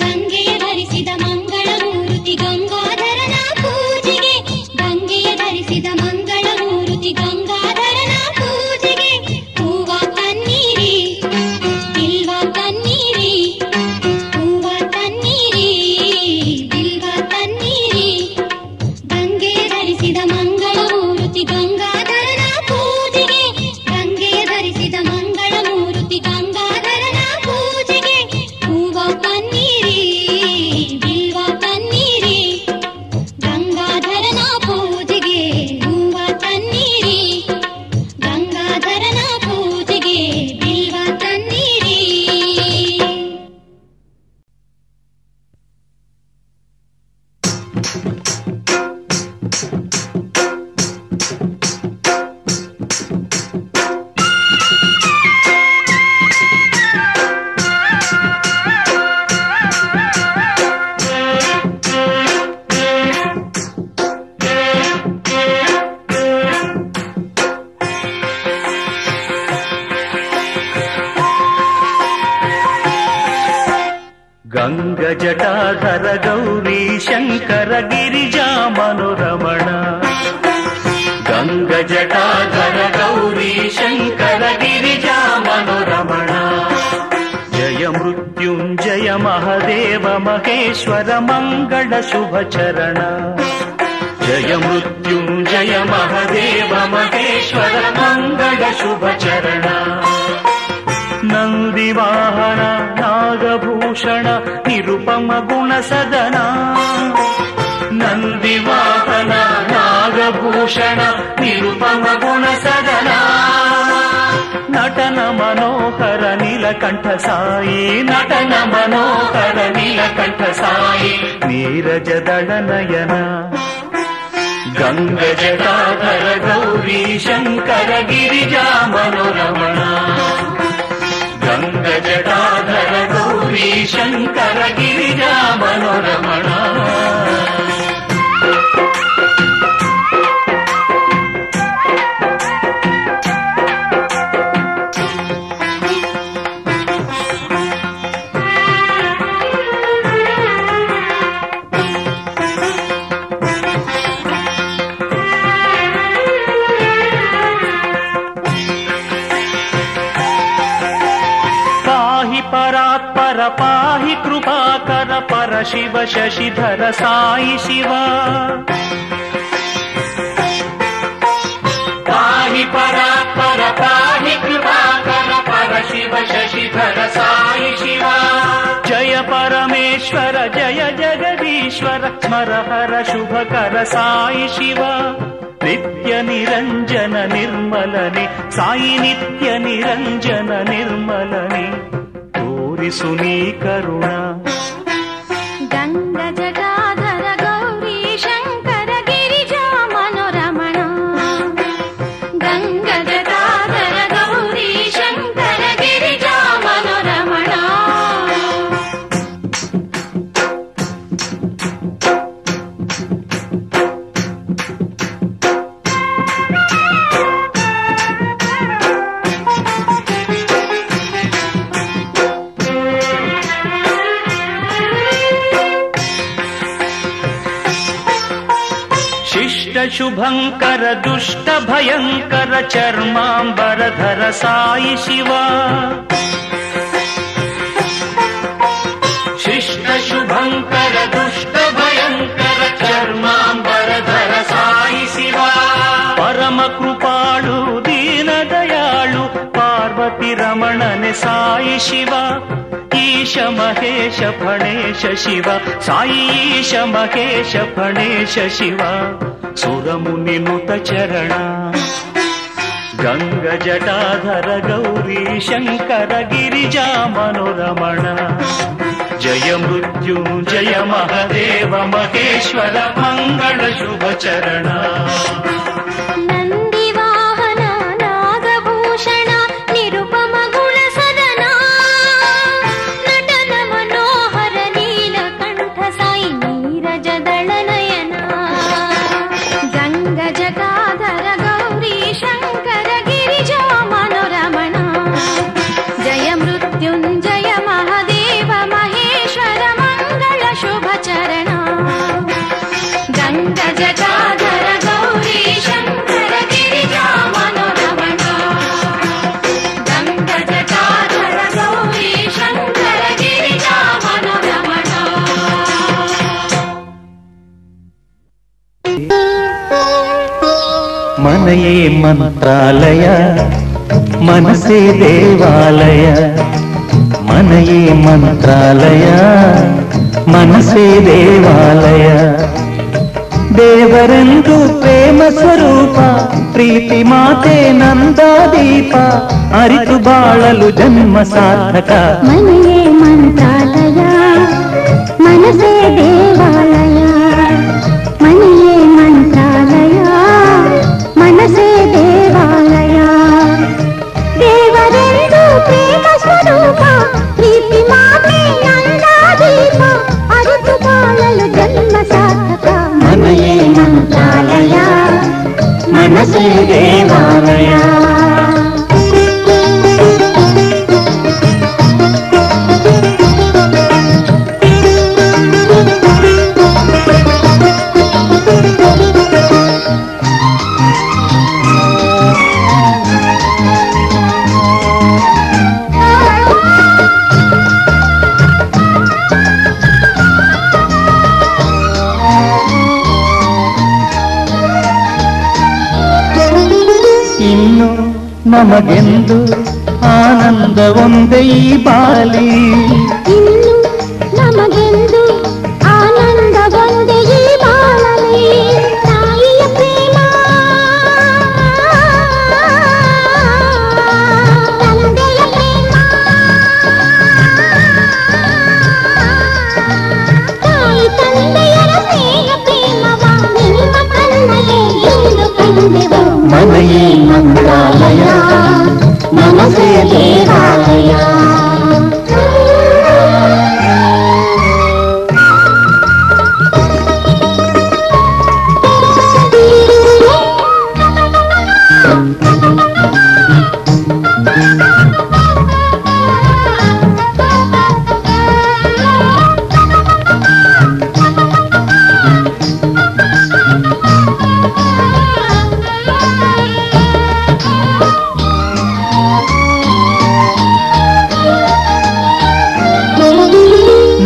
ಗಂಗೆಯ ಧರಿಸಿದ ಮಂಗಳ ಮೂರ್ತಿ ಗಂಗಾಧರನ ಪೂಜೆಗೆ, ಗಂಗೆಯ ಧರಿಸಿದ ಮಂಗಳ ಮೂರ್ತಿ ಗಂಗಾಧರನ ಪೂಜೆಗೆ, ಹೂವ ತನ್ನೀರಿ ಬಿಲ್ವ ತನ್ನೀರಿ, ಹೂವ ತನ್ನೀರಿ ಬಿಲ್ವ ತನ್ನೀರಿ, ಗಂಗೆಯ ಧರಿಸಿದ ಮಂಗಳ ಮೂರ್ತಿ ಗಂಗಾಧರನ ಪೂಜೆಗೆ, ಗಂಗೆಯ ಧರಿಸಿದ ಮಂಗಳ ಮೂರ್ತಿ ಗಂಗಾಧರನ ಪೂಜೆಗೆ, ಹೂವ ತನ್ನೀರಿ ಬಿಲ್ವ ತನ್ನೀರಿ, ಗಂಗಾಧರನ ಪೂಜೆಗೆ ಹೂವ ತನ್ನೀರಿ, ಗಂಗಾಧರನ ಪೂಜೆಗೆ ಬಿಲ್ವ ತನ್ನೀರಿ. ಗಂಗಜಟಾಧರ ಗೌರಿ ಶಂಕರ ಗಿರಿಜಾ ಮನೋರಮಣ, ಗಂಗಜಟಾಧರ ಗೌರಿ ಶಂಕರ ಗಿರಿಜಾ ಮನೋರಮಣ, ಜಯ ಮೃತ್ಯುಂಜಯ ಮಹದೇವ ಮಹೇಶ್ವರ ಮಂಗಳ ಶುಭ ಚರಣ, ಜಯ ಮೃತ್ಯುಂಜಯ ಮಹದೇವ ಮಹೇಶ್ವರ ಮಂಗಳ ಶುಭ ಚರಣ. ನಂದಿವಾಹನ ನಾಗಭೂಷಣ ನಿರುಪಮ ಗುಣ ಸದನ, ನಂದಿವಾಹನ ನಾಗಭೂಷಣ ನಿರುಪಮ ಗುಣ ಸದನ, ನಟನ ಮನೋಹರ ನೀಲಕಂಠ ಸಾಯಿ, ನಟನ ಮನೋಹರ ನೀಲಕಂಠ ಸಾಯಿ, ನೀರಜದಳ ನಯನ, ಗಂಗಜಟಾಧರ ಗೌರಿ ಶಂಕರ ಗಿರಿಜಾ ಮನೋರಮಣ, ಗಂಗಜಟಾಧರ ಗೌರಿ ಶಂಕರ ಗಿರಿಜಾ ಮನೋರಮಣ. ಪರಾತ್ಪರ ಪಾಹಿ ಕೃಪಾಕರ ಪರ ಶಿವ ಶಶಿಧರ ಸಾಯಿ ಶಿವ, ಪಾಹಿ ಪರಾತ್ಪರ ಪಾಹಿ ಕೃಪಾಕರ ಪರ ಶಿವ ಶಶಿಧರ ಸಾಯಿ ಶಿವ, ಜಯ ಪರಮೇಶ್ವರ ಜಯ ಜಗದೀಶ್ವರ ಸ್ಮರ ಹರ ಶುಭಕರ ಸಾಯಿ ಶಿವ, ನಿತ್ಯ ನಿರಂಜನ ನಿರ್ಮಲನೆ ಸಾಯಿ ನಿತ್ಯ ನಿರಂಜನ ನಿರ್ಮಲನೆ, ತೋರಿಸು ನೀ ಕರುಣ. ಗಂಗಜಟಾಧರ ಗೌರಿ ಶಂಕರ ಗಿರಿಜಾ ಮನೋರಮಣ, ಗಂಗಜಟಾಧರ ಗೌರಿ ಶಂಕರ ಗಿರಿಜಾ ಮನೋರಮಣ. ಶುಭಂಕರ ದುಷ್ಟ ಭಯಂಕರ ಚರ್ಮಾಂಬರಧರ ಸಾಯಿ ಶಿವ, ಶಿಷ್ಟ ಶುಭಂಕರ ದುಷ್ಟ ಭಯಂಕರ ಚರ್ಮಾಂಬರಧರ ಸಾಯಿ ಶಿವ, ಪರಮ ಕೃಪಾಳು ದೀನ ದಯಾಳು ಪಾರ್ವತಿ ರಮಣನೆ ಸಾಯಿ ಶಿವ, ಈಶ ಮಹೇಶ ಫಣೇಶ ಶಿವ ಸಾಯಿ ಈಶ ಮಹೇಶ ಫಣೇಶ ಶಿವ, ಸುರಮುನಿ ನುತ ಚರಣ. ಗಂಗ ಜಟಾಧರ ಗೌರಿ ಶಂಕರ ಗಿರಿಜಾ ಮನೋರಮಣ ಜಯ ಮೃತ್ಯುಂಜಯ ಮಹದೇವ ಮಹೇಶ್ವರ ಮಂಗಳ ಶುಭ ಚರಣ ನಂದಿವಾಹನ ನಾಗಭೂಷಣ ನಿರುಪಮ ಗುಣ ಸದನ ನಟನ ಮನೋಹರ ನೀಲಕಂಠ ಸಾಯಿ ನೀರಜದಳ ನಯನ ಗಂಗ ಜಟಾಧರ ಗೌರಿ ಶಂಕರ ಗಿರಿಜಾ ಮನೋರಮಣ ಜಯ ಮೃತ್ಯುಂಜಯ ಮಹದೇವ ಮಹೇಶ್ವರ ಮಂಗಳ ಶುಭ ಚರಣ ಗಂಗ ಜಟಾಧರ ಗೌರಿ ಶಂಕರ ಗಿರಿಜಾ ಮನೋರಮಣ ಗಂಗ ಜಟಾಧರ ಗೌರಿ ಶಂಕರ ಗಿರಿಜಾ ಮನೋರಮಣ. ಮನೆಯೇ ಮಂತ್ರಾಲಯ ಮನಸೇ ದೇವಾಲಯ ಮನೆಯೇ ಮಂತ್ರಾಲಯ ಮನಸೇ ದೇವಾಲಯ ದೇವರೆಂದು ಪ್ರೇಮ ಸ್ವರೂಪ ಪ್ರೀತಿ ಮಾತೆ ನಂದಾದೀಪ ಅರಿತು ಬಾಳಲು ಜನ್ಮ ಸಾರ್ಥಕ ಮನೆಯೇ ಮಂತ್ರಾಲಯ ಮನಸೇ ದೇವಾಲಯ ಮನೆಯೇ ಮಂತ್ರಾಲಯ ಮನಸೇ ದೇವಾಲಯ ದೇವರೆಂದು ಪ್ರೇಮ ಸ್ವರೂಪ ಪ್ರೀತಿ ಮಾತೆ ನಂದಾದೀಪ ಅರಿತು ಬಾಳಲು ಜನ್ಮ ಸಾರ್ಥಕ ಮನೆಯೇ ಮಂತ್ರಾಲಯ ಮನಸೇ ದೇವಾಲಯ ಇನ್ನು ನಮಗೆಂದು ಆನಂದ ಒಂದೇ ಈ ಬಾಲಿ ಇನ್ನು ನಮಗೆಂದು ಆನಂದ ಒಂದೇ ಈ ಬಾಳಲಿ ತಾಯಿಯ ಪ್ರೇಮ ತಂದೆಯ ಪ್ರೇಮ ತಾಯಿ ತಂದೆಯರ ಸ್ನೇಹ ಪ್ರೇಮವ ನಿಮ್ಮ ಕಣ್ಣಲ್ಲಿ ಎಂದು ಕಂಡೆವು ಮನೆಯೇ ಮಂತ್ರಾಲಯ ಮನಸೇ ದೇವಾಲಯ.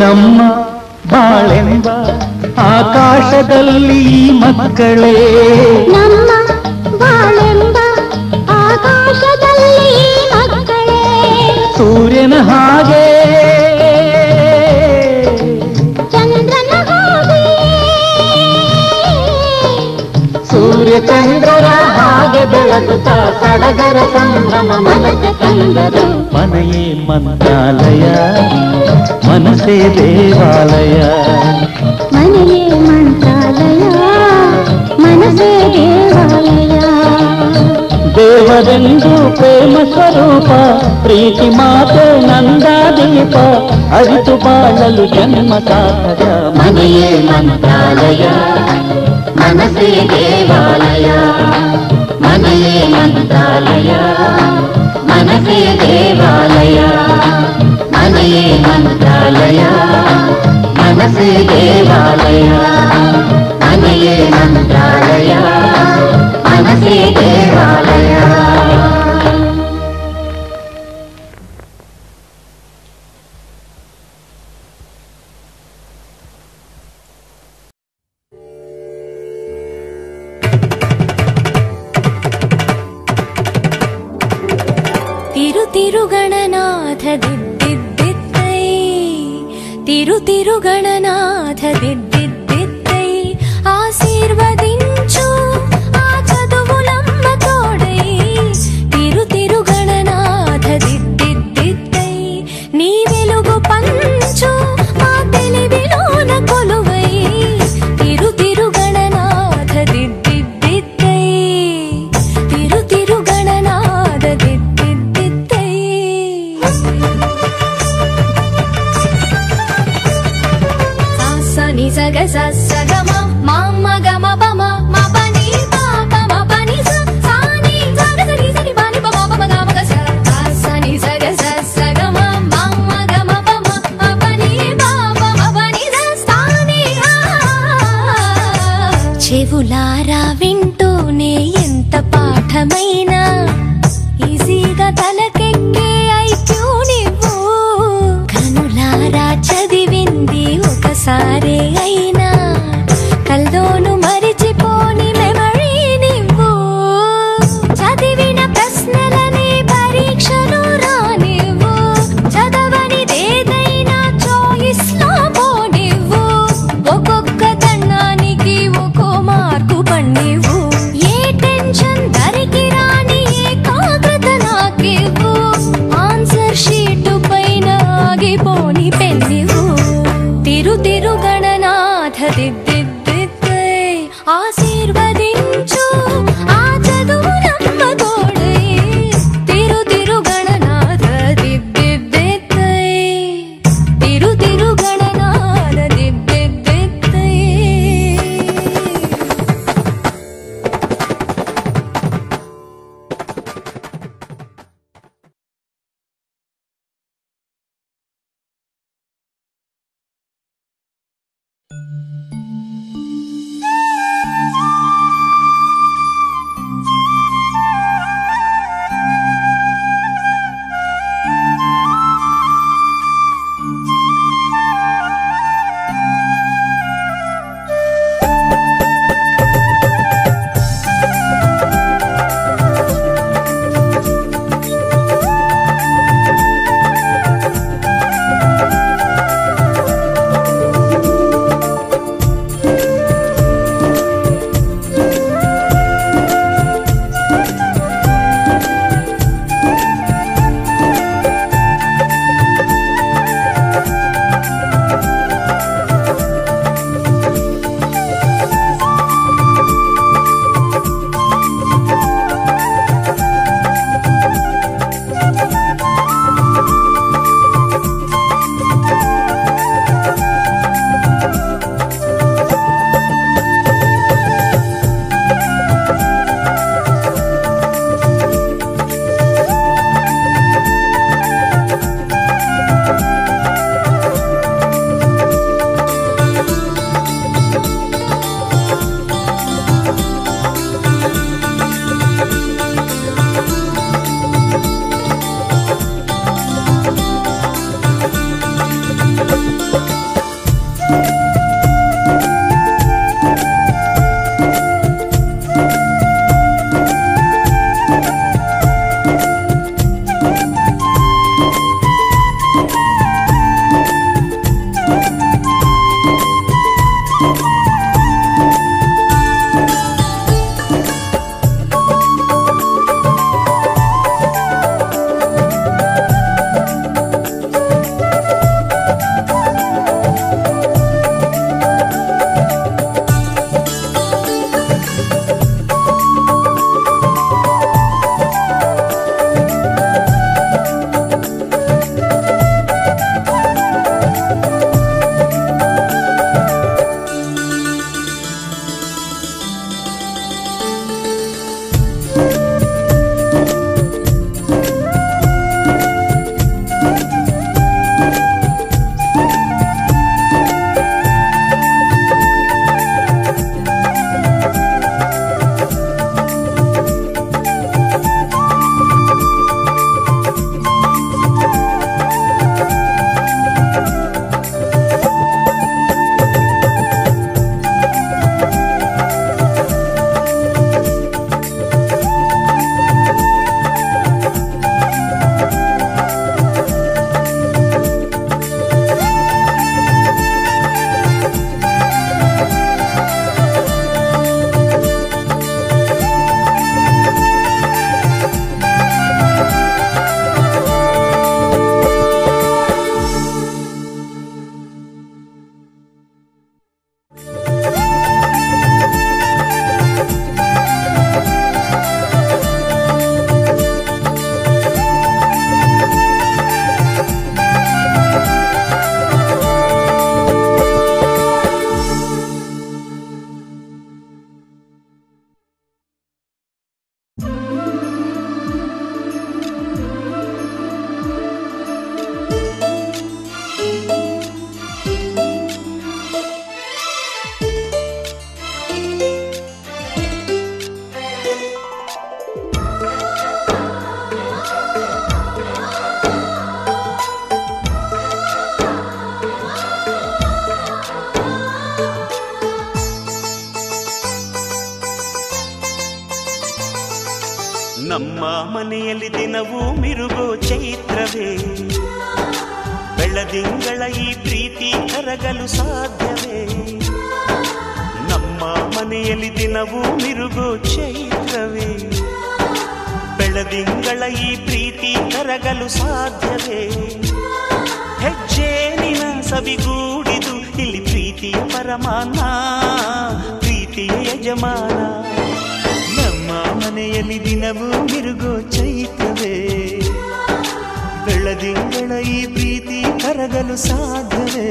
ನಮ್ಮ ಬಾಳೆಂಬ ಆಕಾಶದಲ್ಲಿ ಮಕ್ಕಳೇ ನಮ್ಮ ಬಾಳೆಂಬ ಆಕಾಶದಲ್ಲಿ ಮಕ್ಕಳೇ ಸೂರ್ಯನ ಹಾಗೆ ಚಂದ್ರನ ಹಾಗೆ ಸೂರ್ಯ ಚಂದ್ರರ ಹಾಗೆ ಬೆಳಗುತ್ತ ಸಡಗರ ಸಂಭ್ರಮ ಮನಸ ಕಂದರು ಮನೆಯೇ ಮಂತ್ರಾಲಯ ಮನಸೇ ದೇವಾಲಯ ಮನೆಯೇ ಮಂತ್ರಾಲಯ ಮನಸೇ ದೇವಾಲಯ ದೇವರೆಂದು ಪ್ರೇಮ ಸ್ವರೂಪ ಪ್ರೀತಿ ಮಾತೆ ನಂದಾದೀಪ ಅರಿತು ಬಾಳಲು ಜನ್ಮ ಸಾರ್ಥಕ ಮನೆಯೇ ಮಂತ್ರಾಲಯ ಮನಸೇ ದೇವಾಲಯ ಮನೆಯೇ ಮಂತ್ರಾಲಯ ಮನಸೇ ದೇವಾಲಯ ಮನೆಯೇ ಮಂತ್ರಾಲಯ ಮನಸೇ ದೇವಾಲಯ ಮನೆಯೇ ಮಂತ್ರಾಲಯ ಮನಸೇ ದೇವಾಲಯ. ತಿರುಗಣನಾಥ ದಿದ್ದಿದ್ದೈ ತಿರುಗಣನಾಥ ದಿದ್ದಿದ್ದೈ ఆశీర్వదించు ఆ చదువులమ్మ తోడై ಮನೆಯಲ್ಲಿ ದಿನವೂ ಮಿರುಗೋ ಚೈತ್ರವೇ, ಬೆಳದಿಂಗಳ ಈ ಪ್ರೀತಿ ಕರಗಲು ಸಾಧ್ಯವೇ? ನಮ್ಮ ಮನೆಯಲ್ಲಿ ದಿನವೂ ಮಿರುಗೋ ಚೈತ್ರವೇ, ಬೆಳದಿಂಗಳ ಈ ಪ್ರೀತಿ ಕರಗಲು ಸಾಧ್ಯವೇ? ಹೆಜ್ಜೇನಿನ ಸವಿಗೂಡಿದು ಇಲ್ಲಿ ಪ್ರೀತಿಯ ಪರಮಾನ, ಪ್ರೀತಿಯ ಯಜಮಾನ. ನಮ್ಮ ಮನೆಯಲ್ಲಿ ದಿನವೂ ಮಿರುಗೋ ಚೈತ್ರವೇ, ಬೆಳದಿಂಗಳ ಈ ಪ್ರೀತಿ ಕರಗಲು ಸಾಧ್ಯವೇ?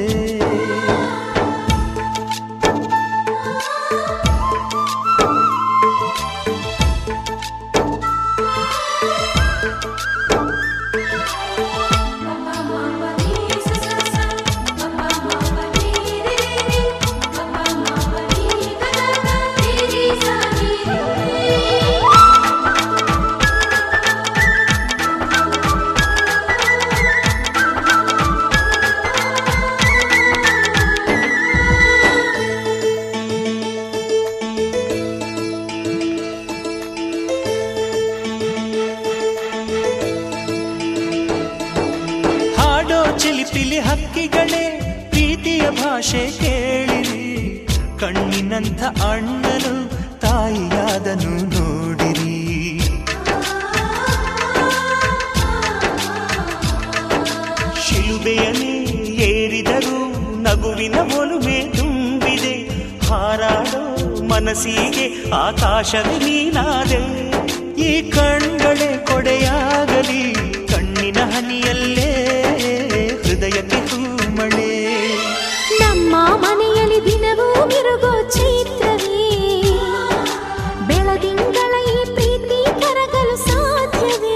ಚಿಲಿಪಿಲಿ ಹಕ್ಕಿಗಳೇ ಪ್ರೀತಿಯ ಭಾಷೆ ಕೇಳಿರಿ, ಕಣ್ಣಿನಂಥ ಅಣ್ಣನು ತಾಯಿಯಾದನು ನೋಡಿರಿ. ಶಿಲುಬೆಯನ್ನೇ ಏರಿದರೂ ನಗುವಿನ ಒಲುಮೆ ತುಂಬಿದೆ, ಹಾರಾಡೋ ಮನಸ್ಸಿಗೆ ಆಕಾಶವೇ ನೀನಾದೆ. ಈ ಕಣ್ಗಳೇ ಕೊಡೆಯಾಗಲಿ ಕಣ್ಣಿನ ಹನಿಯಲ್ಲೇ ಹೃದಯಕ್ಕೆ ಹೂಮಳೆ. ನಮ್ಮ ಮನೆಯಲ್ಲಿ ದಿನವೂ ಮಿರುಗೋ ಚೈತ್ರವೇ, ಬೆಳದಿಂಗಳ ಈ ಪ್ರೀತಿ ಕರಗಲು ಸಾಧ್ಯವೇ?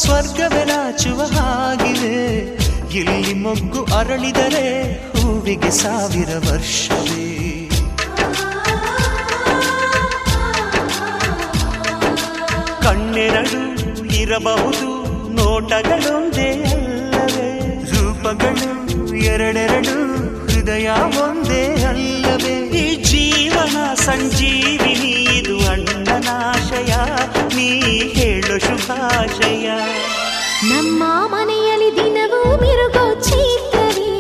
ಸ್ವರ್ಗವೆನಾಚುವ ಹಾಗಿವೆ, ಇಲ್ಲಿ ಮೊಗ್ಗು ಅರಳಿದರೆ ಹೂವಿಗೆ 1000 ವರ್ಷವೇ. ಕಣ್ಣೆರಡು ಇರಬಹುದು ನೋಟಗಳೊಂದೇ ಅಲ್ಲವೇ, ರೂಪಗಳು ಎರಡೆರಡು ಹೃದಯ ಒಂದೇ ಅಲ್ಲವೇ? ಈ ಜೀವನ ಸಂಜೀವಿನಿ ಇದು ಅಣ್ಣನಾಶಯ, ನೀ ಹೇಳು ಶುಭಾಶಯ. ನಮ್ಮ ಮನೆಯಲ್ಲಿ ದಿನವೂ ಮಿರುಗೋ ಚೈತ್ರವೇ,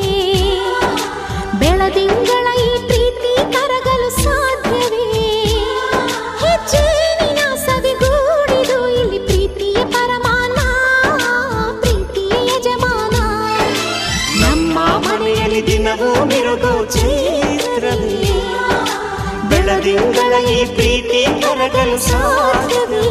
ಬೆಳದಿಂಗಳ ಈ ಪ್ರೀತಿ ಕರಗಲು ಸಾಧ್ಯವೇ? ಹೆಜ್ಜೇನಿನ ಸವಿಗೂಡಿದು ಇಲ್ಲಿ ಪ್ರೀತಿಯ ಪರಮಾನ, ಪ್ರೀತಿಯ ಯಜಮಾನ. ನಮ್ಮ ಮನೆಯಲ್ಲಿ ದಿನವೂ ಮಿರುಗೋ ಚೈತ್ರವೇ, ಬೆಳದಿಂಗಳ ಈ ಪ್ರೀತಿ ಕರಗಲು ಸಾಧ್ಯವೇ?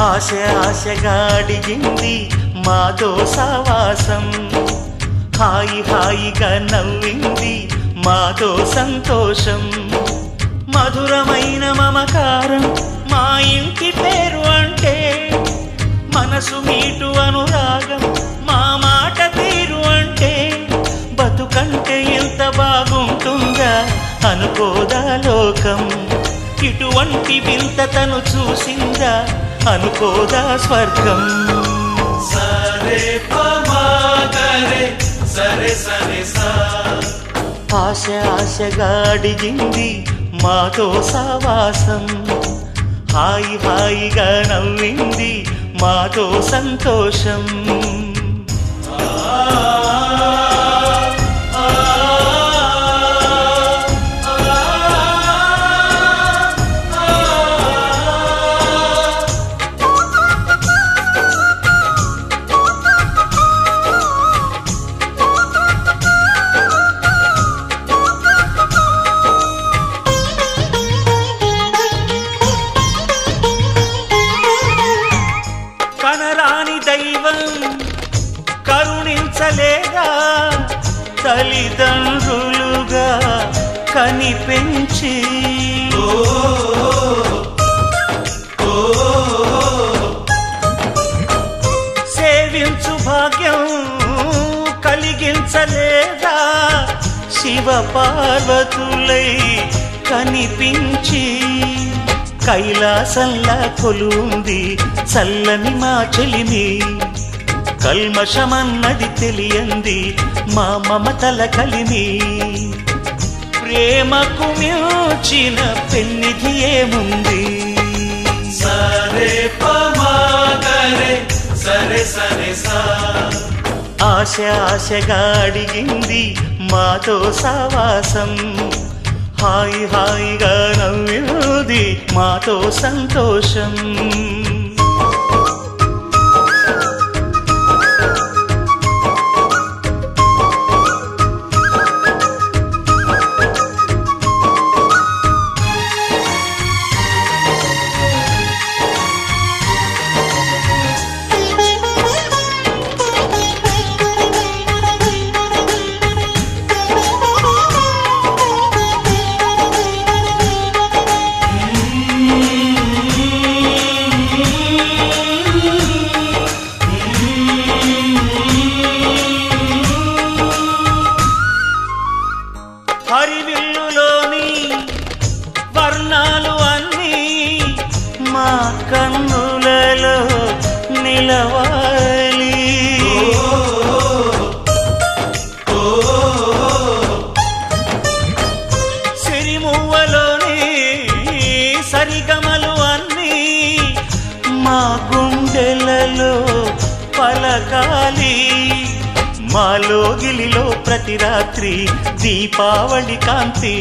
ఆశ ఆశగాడిగింది మాతో సావాసం, హాయి హాయిగా నవ్వింది మాతో సంతోషం, మధురమైన మమకారం మా ఇంటి పేరు అంటే మనసు మీటు అనురాగం మా మాట తీరు అంటే బతుకంటే ఎంత బాగుంటుందా అనుకోదా లోకం ఇటువంటి వింత తను చూసిందా అనుకోదా స్వర్గం సరే పమాగరే సరే సరే సా ఆశ ఆశగా అడిగింది మాతో సావాసం హాయి హాయిగా నవ్వింది మాతో సంతోషం కనరాని దైవం కరుణించలేదా తల్లిదండ్రులుగా కనిపెంచి సేవించు భాగ్యం కలిగించలేదా శివ పార్వతులై కనిపించి కైలాసంలా కొలుంది చల్లని మా చెలిమి కల్మషమన్నది తెలియంది మా మమతల కలిమి ప్రేమకు మించిన పెన్నిధి ఏముంది సరే పమాగరే సరే సరే సా ఆశ ఆశగా అడిగింది మాతో సావాసం హాయి హాయిగా నవ్వింది మాతో సంతోషం హరివిల్లులోని వర్ణాలు అన్నీ మా కన్నులలో నిలవాలి సిరిమువ్వలోని సరిగమలు అన్నీ మా గుండెలలో పలకాలి మాలో గిలిలో ప్రతి రాత్రి దీపావళి కాంతి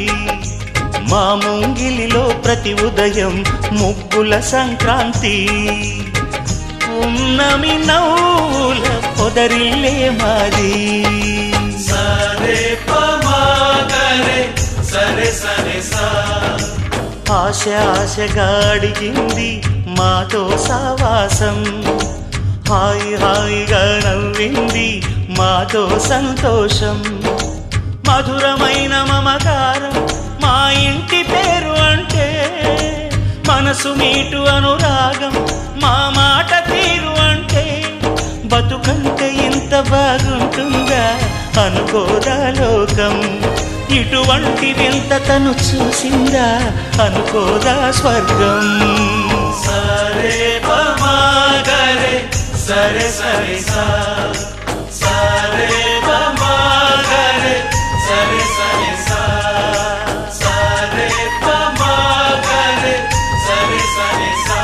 మా ముంగిలిలో ప్రతి ఉదయం ముగ్గుల సంక్రాంతి ఉన్నమి నవ్వుల పొదరిల్లే మాది సరే పమాగరే సరే సరే సా ఆశ ఆశగా అడిగింది మాతో సావాసం హాయి హాయిగా నవ్వింది మాతో సంతోషం మధురమైన మమకారం మా ఇంటి పేరు అంటే మనసు మీటు అనురాగం మా మాట తీరు అంటే బతుకంటే ఇంత బాగుంటుందా అనుకోదా లోకం ఇటువంటి వింత తను చూసిందా అనుకోదా స్వర్గం సరే పమాగరే సరే సరే సా సరే పమాగరే సరే సరే సా సరే పమాగరే సరే సరే సా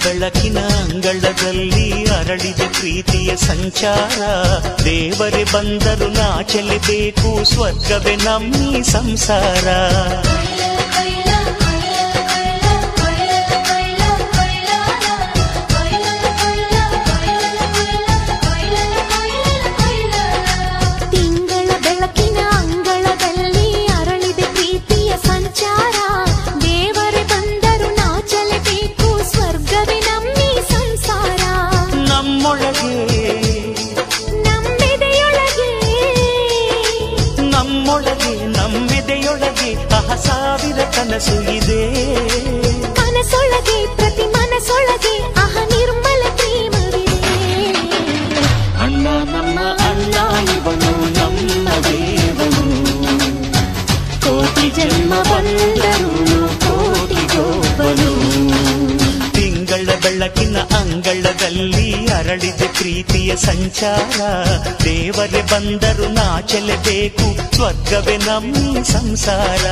ಬೆಳಕಿನ ಅಂಗಳದಲ್ಲಿ ಅರಳಿದೆ ಪ್ರೀತಿಯ ಸಂಚಾರ. ದೇವರೇ ಬಂದರು ನಾಚಲೇಬೇಕು, ಸ್ವರ್ಗವೇ ನಮ್ಮಿ ಸಂಸಾರ. ಸಾವಿರ ಕನಸು ಇದೆ ಕನಸೊಳಗೆ ಪ್ರತಿ ಮನಸೊಳಗೆ ಅಹ ನಿರ್ಮಲ ಪ್ರೇಮವಿದೆ. ಅಣ್ಣ ನಮ್ಮ ಅಣ್ಣ ಇವನು ನಮ್ಮ ದೇವನು, ಕೋಟಿ ಜನ್ಮ ಬಂದರು ಕೋಟಿಗೊಬ್ಬನು. ತಿಂಗಳ ಬೆಳಕಿನ ಅಂಗಳದಲ್ಲಿ ಅರಳಿದೆ ಪ್ರೀತಿಯ ಸಂಚಾರ. ದೇವರೇ ಬಂದರು ನಾಚಲೇಬೇಕು, ಸ್ವರ್ಗವೇ ನಮ್ಮ ಸಂಸಾರ.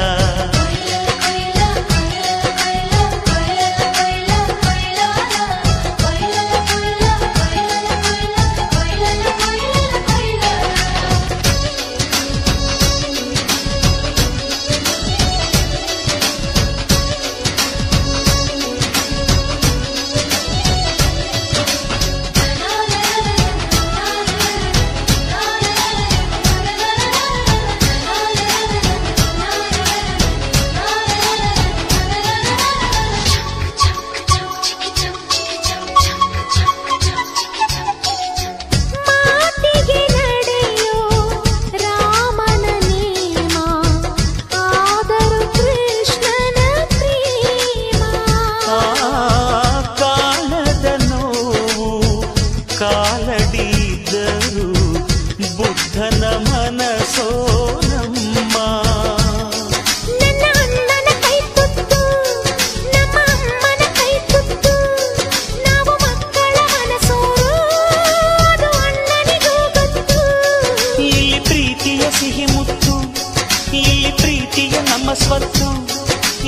ಸ್ವತ್ತು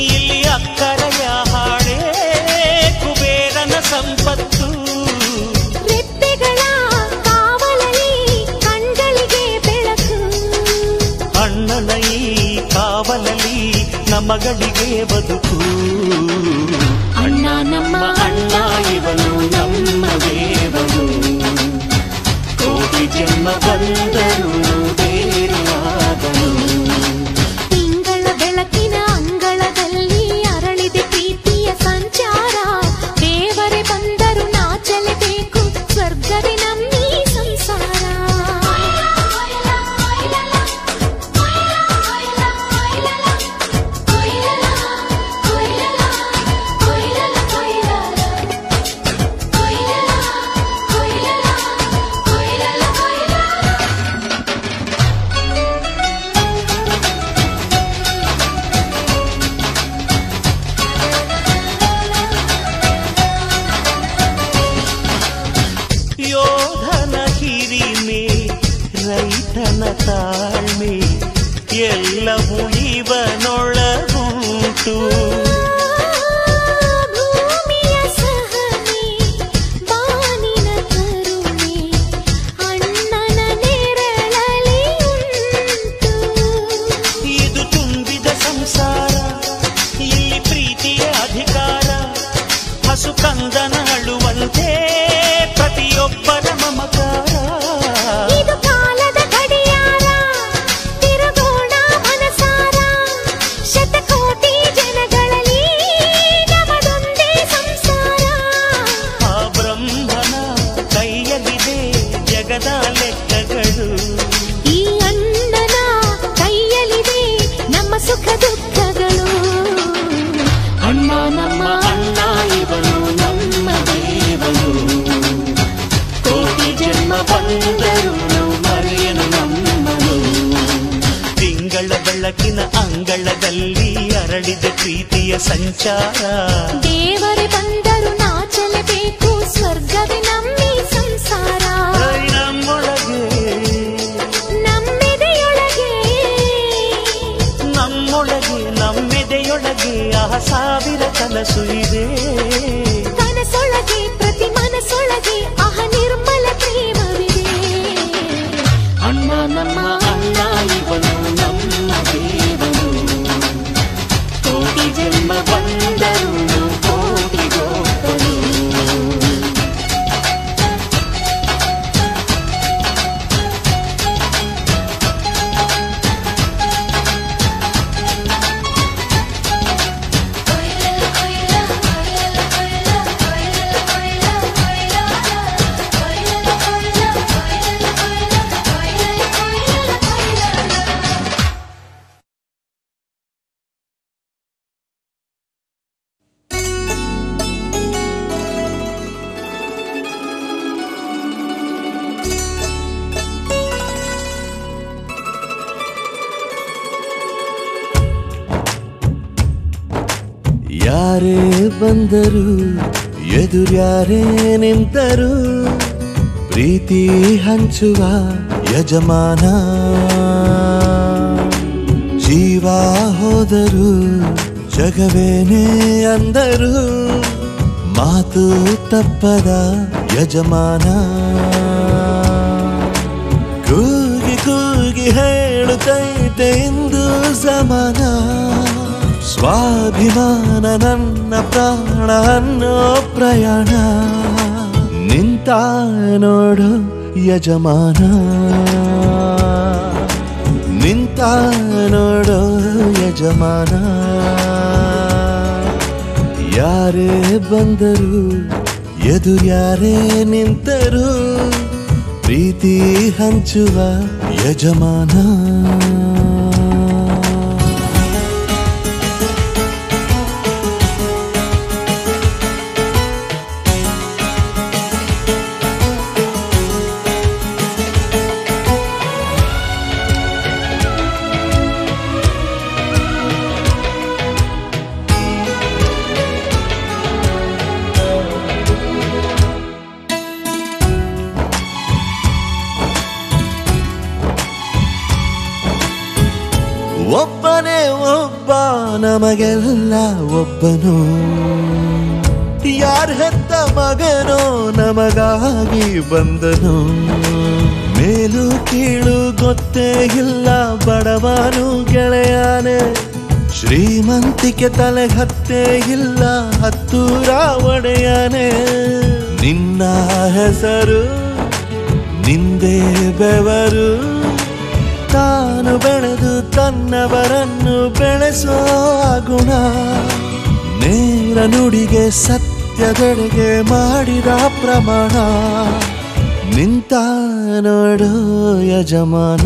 ಇಲ್ಲಿ ಅಕ್ಕರೆಯ ಹಾಡೇ ಕುಬೇರನ ಸಂಪತ್ತು. ರೆಪ್ಪೆಗಳ ಕಾವಲಲ್ಲಿ ಕಣ್ಗಳಿಗೆ ಬೆಳಕು, ಅಣ್ಣನ ಈ ಕಾವಲಲ್ಲಿ ನಮಗಳಿಗೆ ಬದುಕು. ಅಣ್ಣ ನಮ್ಮ ಅಣ್ಣ ಇವನು ನಮ್ಮ ದೇವನು, ಕೋಟಿ ಜನ್ಮ ಬಂದರು ಬೇರೆಯಾದನು. ಬೆಳಕಿನ ಅಂಗಳದಲ್ಲಿ ಅರಳಿದೆ ಪ್ರೀತಿಯ ಸಂಚಾರ. ದೇವರೇ ಬಂದರು ನಾಚಲೇಬೇಕು, ಸ್ವರ್ಗವೇ ನಮ್ಮಿ ಸಂಸಾರ. ರೈತನ ತಾಳ್ಮೆ ಎಲ್ಲವೂ ಇವನೊಳಗುಂಟು. ಭೂಮಿಯ ಸಹನೆ ಬಾನಿನ ಕರುಣೆ ಅಣ್ಣನ ನೆರಳಲ್ಲಿ ಉಂಟು. ಇದು ತುಂಬಿದ ಸಂಸಾರ, ಇಲ್ಲಿ ಪ್ರೀತಿಯ ಅಧಿಕಾರ. ಹಸು ಕಂದನ ಅಳುವಂತೆ ಪ್ರತಿಯೊಬ್ಬರ ಮಮಕಾರ. ಇದು ಕಾಲದ ಗಡಿಯಾರ, ತಿರುಗೋಣ ಮನಸಾರ. ಶತಕೋಟಿ ಜನಗಳಲ್ಲಿ ನಮದೊಂದೇ ಸಂಸಾರ. ಆ ಬ್ರಹ್ಮನ ಕೈಯಲ್ಲಿದೆ ಜಗದ ಲೆಕ್ಕಗಳು. ಈ ಅಣ್ಣನ ಕೈಯಲ್ಲಿದೆ ನಮ್ಮ ಸುಖ ದುಃಖಗಳು. ಅಣ್ಣ ನಮ್ಮ ಅಣ್ಣ ಇವನು ನಮ್ಮ ದೇವನು, ಕೋಟಿ ಜನ್ಮ ಬಂದರು ಮರೆಯನು ನಮ್ಮನು. ತಿಂಗಳ ಬೆಳಕಿನ ಅಂಗಳದಲ್ಲಿ ಅರಳಿದ ಪ್ರೀತಿಯ ಸಂಚಾರ. ದೇವರೇ ಬಂದರು ನಾಚಲೇಬೇಕು, ಸ್ವರ್ಗವೇ ನಮ್ಮಿ ಸಂಸಾರ. ನಮ್ಮೊಳಗೆ ನಮ್ಮೆದೆಯೊಳಗೆ ನಮ್ಮೊಳಗೆ ನಮ್ಮೆದೆಯೊಳಗೆ ಆ ಸಾವಿರ ಕನಸು ಇದೆ. ಕನಸೊಳಗೆ ಪ್ರತಿ ಮನಸೊಳಗೆ ಅಹ ಯಾರೇ ಬಂದರು ಎದುರ್ಯಾರೇ ನಿಂತರು ಪ್ರೀತಿ ಹಂಚುವ ಯಜಮಾನ ಜೀವ ಹೋದರು ಜಗವೇನೇ ಅಂದರು ಮಾತು ತಪ್ಪದ ಯಜಮಾನ ಕೂಗಿ ಕೂಗಿ ಹೇಳುತ್ತೈತೆ ಇಂದು ಸಮಾನ ಸ್ವಾಭಿಮಾನ ನನ್ನ ಪ್ರಾಣ ಅನ್ನೋ ಪ್ರಯಾಣ ನಿಂತ ನೋಡು ಯಜಮಾನ ನಿಂತ ನೋಡು ಯಜಮಾನ ಯಾರೇ ಬಂದರು ಎದುರ್ಯಾರೇ ನಿಂತರು ಪ್ರೀತಿ ಹಂಚುವ ಯಜಮಾನ ಒಬ್ಬನೇ ಒಬ್ಬ ನಮಗೆಲ್ಲ ಒಬ್ಬನು ಯಾರ ಹೆತ್ತ ಮಗನೋ ನಮಗಾಗಿ ಬಂದನು ಮೇಲು ಕೀಳು ಗೊತ್ತೇ ಇಲ್ಲ ಬಡವನು ಗೆಳೆಯಾನೆ ಶ್ರೀಮಂತಿಕೆ ತಲೆ ಹತ್ತೇ ಇಲ್ಲ ಹತ್ತೂರ ಒಡೆಯಾನೆ ನಿನ್ನ ಹೆಸರು ನಿಂದೇ ಬೆವರು ತಾನು ಬೆಳೆದು ತನ್ನವರನ್ನು ಬೆಳೆಸೋ ಗುಣ ನೇರ ನುಡಿಗೆ ಸತ್ಯದೆಡೆಗೆ ಮಾಡಿದ ಪ್ರಮಾಣ ನಿಂತ ನೋಡು ಯಜಮಾನ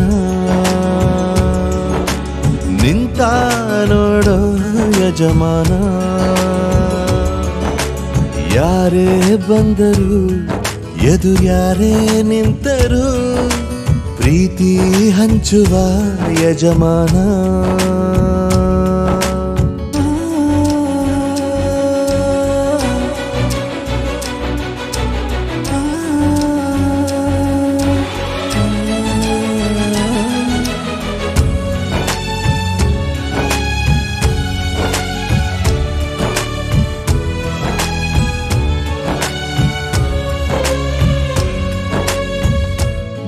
ನಿಂತ ನೋಡು ಯಜಮಾನ ಯಾರೇ ಬಂದರು ಎದುರ್ಯಾರೇ ನಿಂತರು ಪ್ರೀತಿ ಹಂಚುವ ಯಜಮಾನ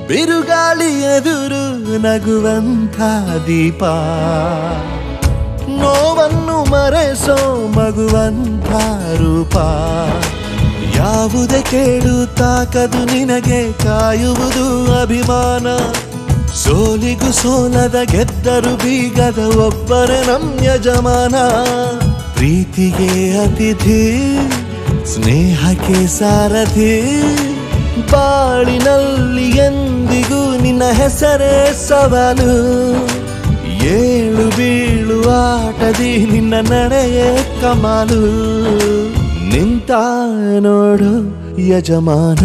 ಬಿರುಗಾಳಿ ಎದುರು ನಗುವಂಥ ದೀಪ ನೋವನ್ನು ಮರೆಸೋ ಮಗುವಂಥ ರೂಪ ಯಾವುದೇ ಕೇಳು ತಾಕದು ನಿನಗೆ ಕಾಯುವುದು ಅಭಿಮಾನ ಸೋಲಿಗೂ ಸೋಲದ ಗೆದ್ದರು ಬೀಗದ ಒಬ್ಬರೇ ನಮ್ ಯಜಮಾನ ಪ್ರೀತಿಗೆ ಅತಿಥಿ ಸ್ನೇಹಕ್ಕೆ ಸಾರಥಿ ಬಾಳಿನಲ್ಲಿ ಎಂದಿಗೂ ನಿನ್ನ ಹೆಸರೇ ಸವಾಲು ಏಳು ಬೀಳು ಆಟದಿ ನಿನ್ನ ನಡೆಯೇ ಕಮಾಲು ನಿಂತ ನೋಡು ಯಜಮಾನ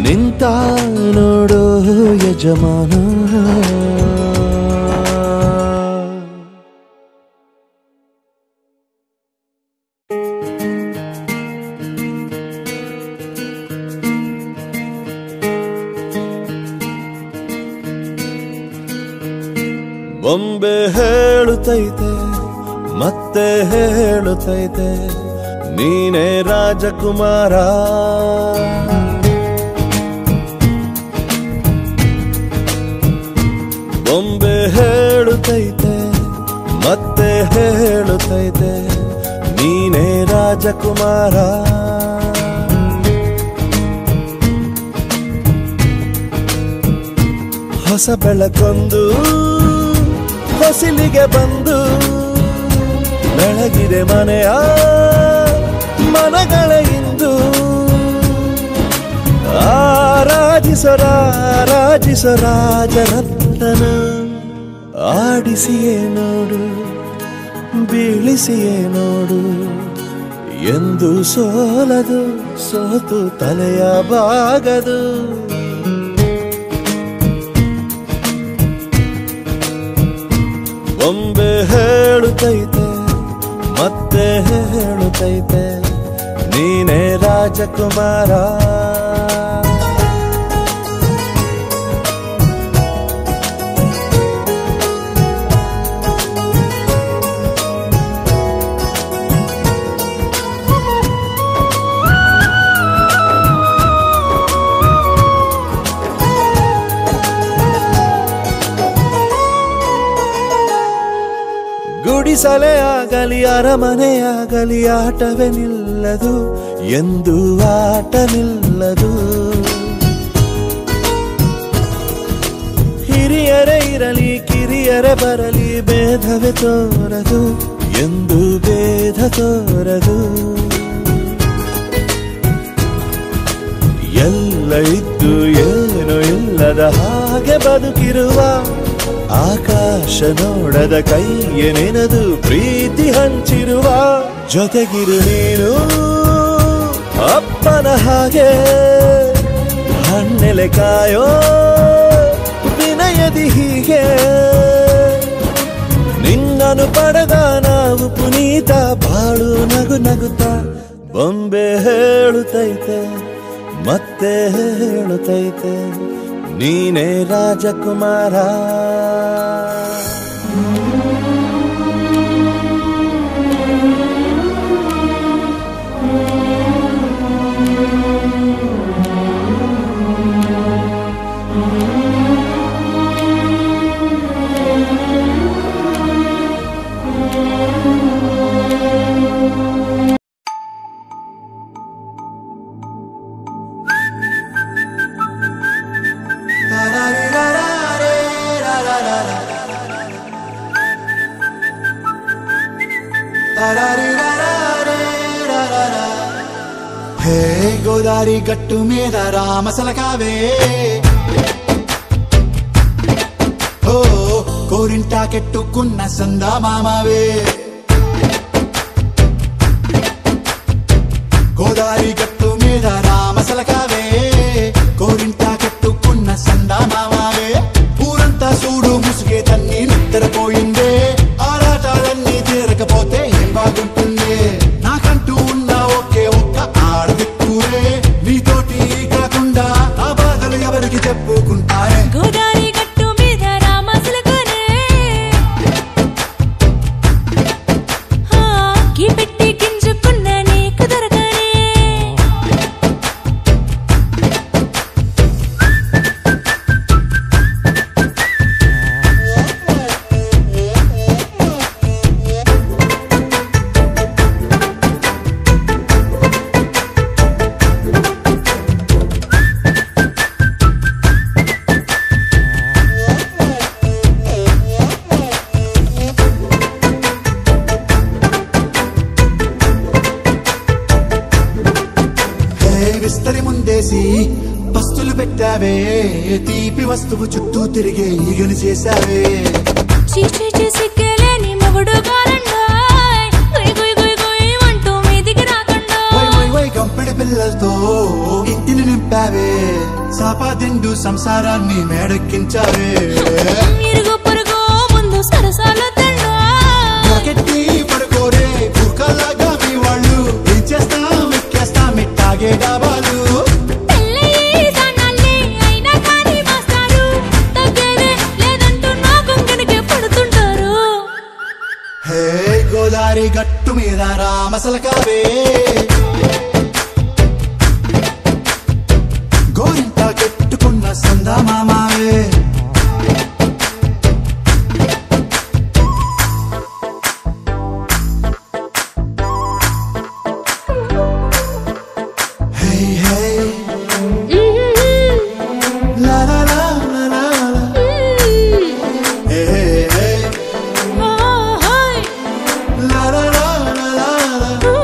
ನಿಂತ ನೋಡು ಯಜಮಾನ ಬೊಂಬೆ ಹೇಳುತ್ತೈತೆ ಮತ್ತೆ ಹೇಳುತ್ತೈತೆ ನೀನೇ ರಾಜಕುಮಾರ ಬೊಂಬೆ ಹೇಳುತ್ತೈತೆ ಮತ್ತೆ ಹೇಳುತ್ತೈತೆ ನೀನೇ ರಾಜಕುಮಾರ ಹೊಸ ಬೆಳಕೊಂದು ಹೊಸಿಲಿಗೆ ಬಂದು ಬೆಳಗಿದೆ ಮನೆಯ ಮನಗಳ ಇಂದು ಆರಾಜಿಸೋ ರಾಜರತ್ನ ಆಡಿಸಿಯೇ ನೋಡು ಬೀಳಿಸಿಯೇ ನೋಡು ಎಂದು ಸೋಲದು ಸೋತು ತಲೆಯ ಬಾಗದು ಬೊಂಬೆ ಹೇಳುತ್ತೈತೆ ಹೇಳುತ್ತೈತೆ ನೀನೇ ರಾಜಕುಮಾರ. ಗುಡಿಸಲೇ ಆಗಲಿ ಅರಮನೆಯಾಗಲಿ ಆಟವೇ ನಿಲ್ಲದು, ಎಂದು ಆಟ ನಿಲ್ಲದು. ಹಿರಿಯರೇ ಇರಲಿ ಕಿರಿಯರೇ ಬರಲಿ ಭೇದವೇ ತೋರದು, ಎಂದು ಭೇದ ತೋರದು. ಎಲ್ಲ ಇದ್ದು ಏನು ಇಲ್ಲದ ಹಾಗೆ ಬದುಕಿರುವ ಆಕಾಶ ನೋಡದ ಕೈಯೇ ನೆನೆದು ಪ್ರೀತಿ ಹಂಚಿರುವ ಜೊತೆಗಿರು ನೀನು ಅಪ್ಪನ ಹಾಗೆ ಹಣ್ಣೆಲೆ ಕಾಯೋ ವಿನಯದಿ ಹೀಗೆ. ನಿನ್ನನು ಪಡೆದ ನಾವು ಪುನೀತ ಬಾಳು ನಗು ನಗುತ್ತಾ ಬೊಂಬೆ ಹೇಳುತ್ತೈತೆ ಮತ್ತೆ ಹೇಳುತ್ತೈತೆ ನೀನೇ ರಾಜಕುಮಾರ. హే గోదారి గట్టు మీద రామసలకావే, ఓ కోరింటాకెట్టుకున్న సందా మామవే. గోదారి గట్టు మీద రామసలకావే, కోరింటాకెట్టుకున్న సందా మామవే. ఊరంతా చూడు ముసుగే తన్ని నిద్రపోయిందే, ఆరాటాలన్నీ తీరకపోతే ఏం బాగుంటుంది. నాకంటూ ఉన్న ఒకే ఒక్క ఆడదిక్కురే, నీతోటి కాకుండా ఆ బాధలు ఎవరికి చెప్పుకుంటారే. గోదారి గట్టు మీద రామసలకనే కీ పెట్టి గింజుకున్న నీకు దొరకనే. విస్తరి ముందేసి పస్తులు పెట్టావే, తీపి వస్తువు చుట్టూ తిరిగే ఈగలు చేశావే. చీచి సిగ్గలేని మొగుడు గారండాయ్, గుయ్ గుయ్ గుయ్ గుయ్ అంటూ మీదికి రాకండా. వై వై వై గంపెడి పిల్లలతో ఇంటిని నింపావే, సాపాదిండు సంసారాన్ని మేడెక్కించావే. ఇరుగు పొరుగు ముందు సరసాలు తండా, గట్టి పడుకోరే కుక్కలాగా మీ వాళ్ళు. ఏం చేస్తాం ఎక్కేస్తాం ఇట్టాగే డాబాలు. గోదారి గట్టు మీద రామసలకావే, గోరింట కెట్టుకున్న సందా మామవే. హే హే లా లా లా లా లా హే హే లా లా లా లా లా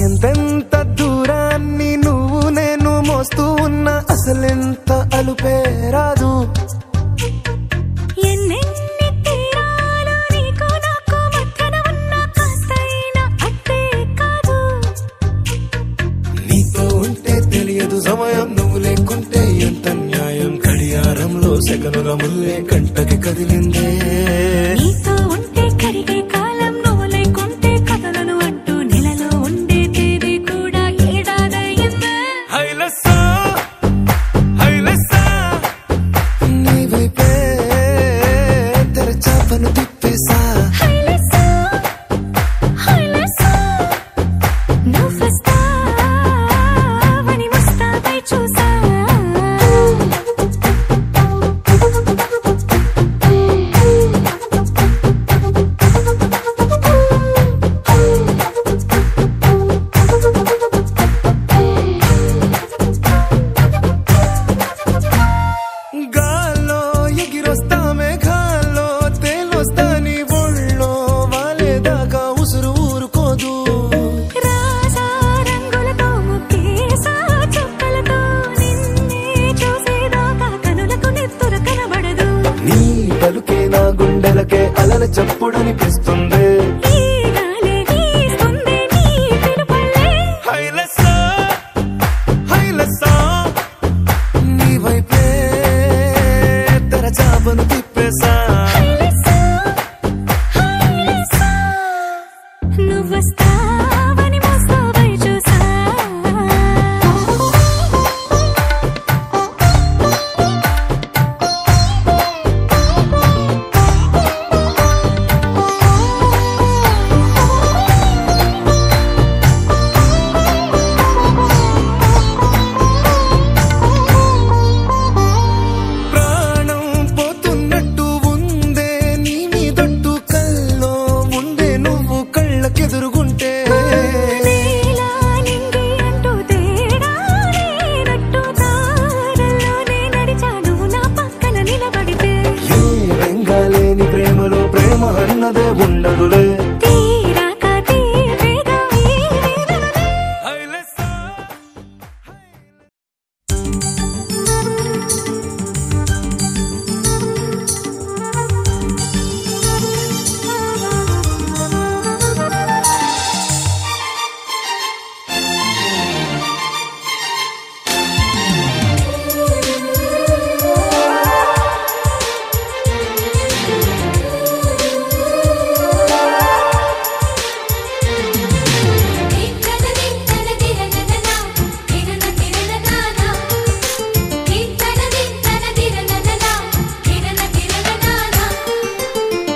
ఎంతెంత దూరాన్ని నువ్వు నేను మోస్తూ ఉన్నా అసలెంత అలుపే రాదు. ఎన్నెన్ని తీరాలు నీకు నాకు మధ్యన ఉన్న కాస్తైనా అట్టే కాదు. నీతో ఉంటే తెలియదు సమయం, నువ్వు లేకుంటే ఎంత న్యాయం. గడియారంలో సెకనుల ముల్లే కంటకి కదిలిందే. నీతో ఉంటే కరిగే కాలం, నువ్వు లేకుంటే కథలను అంటూ నెలలో ఉండే తేదీ కూడా ఏడాదయ్యిందే. హైలసా హైలసా నీ వైపే తెరచాపను తిప్పేసా. హైలసా హైలసా నువ్వొస్తావని ముస్తాబై చూసా. గాల్లో ఎగిరొస్తా మేఘాల్లో తేలొస్తా నీ ఒళ్ళో వాలేదాకా ఉసురు ఊరుకోదు. రాజా రంగులతో ముక్కేసా చుక్కలతో నిన్నే చూసేదాకా కనులకు నెత్తురు కనబడదు. నీ పలుకే నా గుండెలకే అలల చప్పుడనిపిస్తుంది. ఈ గాలే వీస్తుంది నీ పిలుపుల్లే. హైలసా హైలసా నీ వైపే తెరచాపను తిప్పేసా. హైలసా హైలసా నువ్వొస్తావని ముస్తాబై చూసా. ప్రాణం పోతున్నట్టు ఉందే నీ మీదొట్టు, కల్లో ఉండే నువ్వు కళ్ళకెదురుగుంటే. నీలా నింగి అంటూ తేడా లేనట్టు దారుల్లోనే నడిచా నువ్వు నా పక్కన నిలబడితే. ఏ రంగాలేని ప్రేమలో ప్రేమ అన్నదే ఉండదులే. తీరాక తీరేగా ఈ వేదననే. హైలసా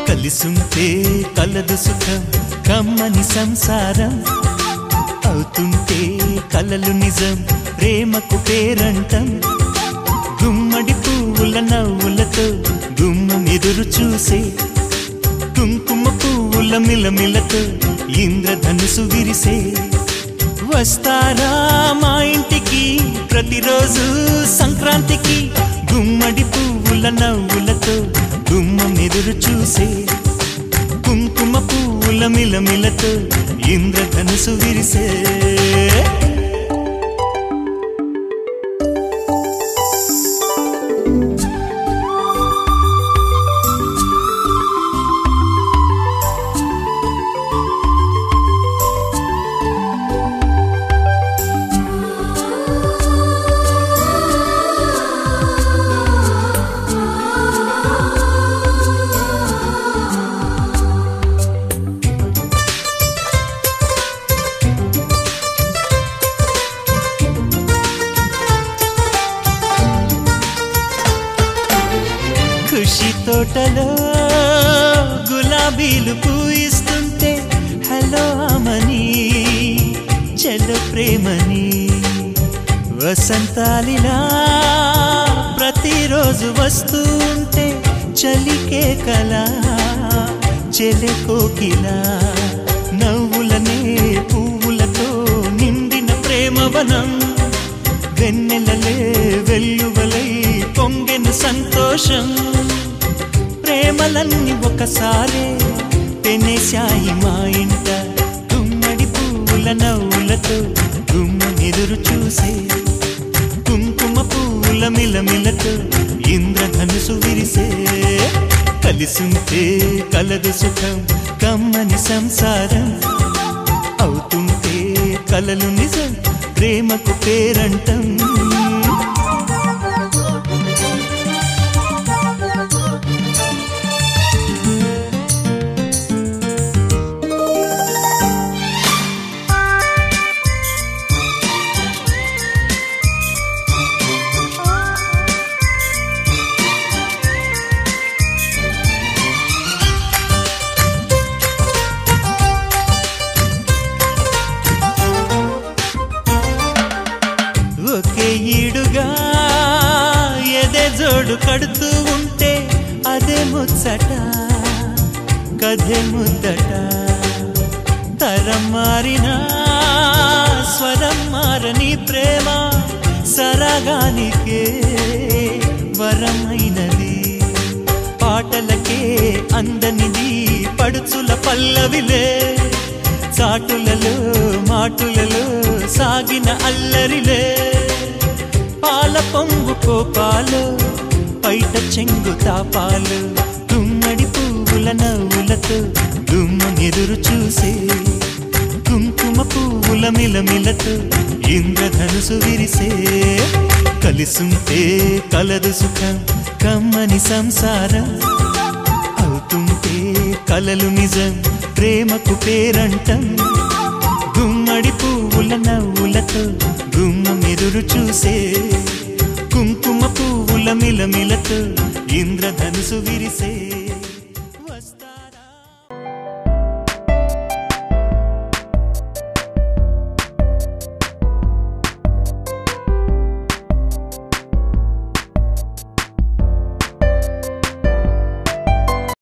కలిసుంటే కలదు సుఖం కమ్మని సంసారం, అవుతుంటే కలలు నిజం ప్రేమకు పేరంటం. గుమ్మడి పువ్వుల నవ్వులతో గుమ్మం ఎదురు చూసే, కుంకుమ పువ్వుల మిలమిలతో ఇంద్రధనుసు విరిసే. వస్తారా మా ఇంటికి ప్రతిరోజు సంక్రాంతికి, గుమ్మడి పువ్వుల నవ్వులతో గుమ్మం ఎదురు చూసే, కుంకుమ పువ్వుల మిలమిలతో ఇంద్రధనుసు విరిసే. ఖుషి తోటలో గులాబీలు పూయిస్తుంటే హలో అమని చెల్లు ప్రేమని, వసంతాలిలా ప్రతిరోజు వస్తూ ఉంటే చలికే కలా చెలె కోకిలా. నవ్వులనే పువ్వులతో నిండిన ప్రేమవనం, వెన్నెలలే వెల్లువలై పొంగెను సంతోషం. ప్రేమలన్నీ ఒకసారే పెనేశాయి మా ఇంట గుమ్మడి పువ్వుల నవ్వులతో గుమ్మనెదురు చూసే కుంకుమ పువ్వుల మిలమిలతో ఇంద్రధనుసు విరిసే కలిసుంటే కలదు సుఖం కమ్మని సంసారం అవుతుంటే కలలు నిజం ప్రేమకు పేరంటం ఒకే ఈడుగా ఎదే జోడు కడుతూ ఉంటే అదే ముచ్చట కథే ముద్దట తరం మారినా స్వరం మారని ప్రేమ సరగానికే వరమైనది పాటలకే అందనిది పడుచుల పల్లవిలే చాటులలో మాటులలో సాగిన అల్లరిలే పాల పొంగు కోపాలు పైట చెంగు తాపాలు గుమ్మడి పువ్వుల నవ్వులతో గుమ్మనెదురు చూసే కుంకుమ పువ్వుల మిలమిలతో ఇంద్రధనుసు విరిసే కలిసుంటే కలదు సుఖం కమ్మని సంసారం అవుతుంటే కలలు నిజం ప్రేమకు పేరంటం గుమ్మడి పువ్వుల నవ్వులతో గుమ్మమెదురు చూసే కుంకుమ పువ్వుల మిలమిలతో ఇంద్రధనుసు విరిసే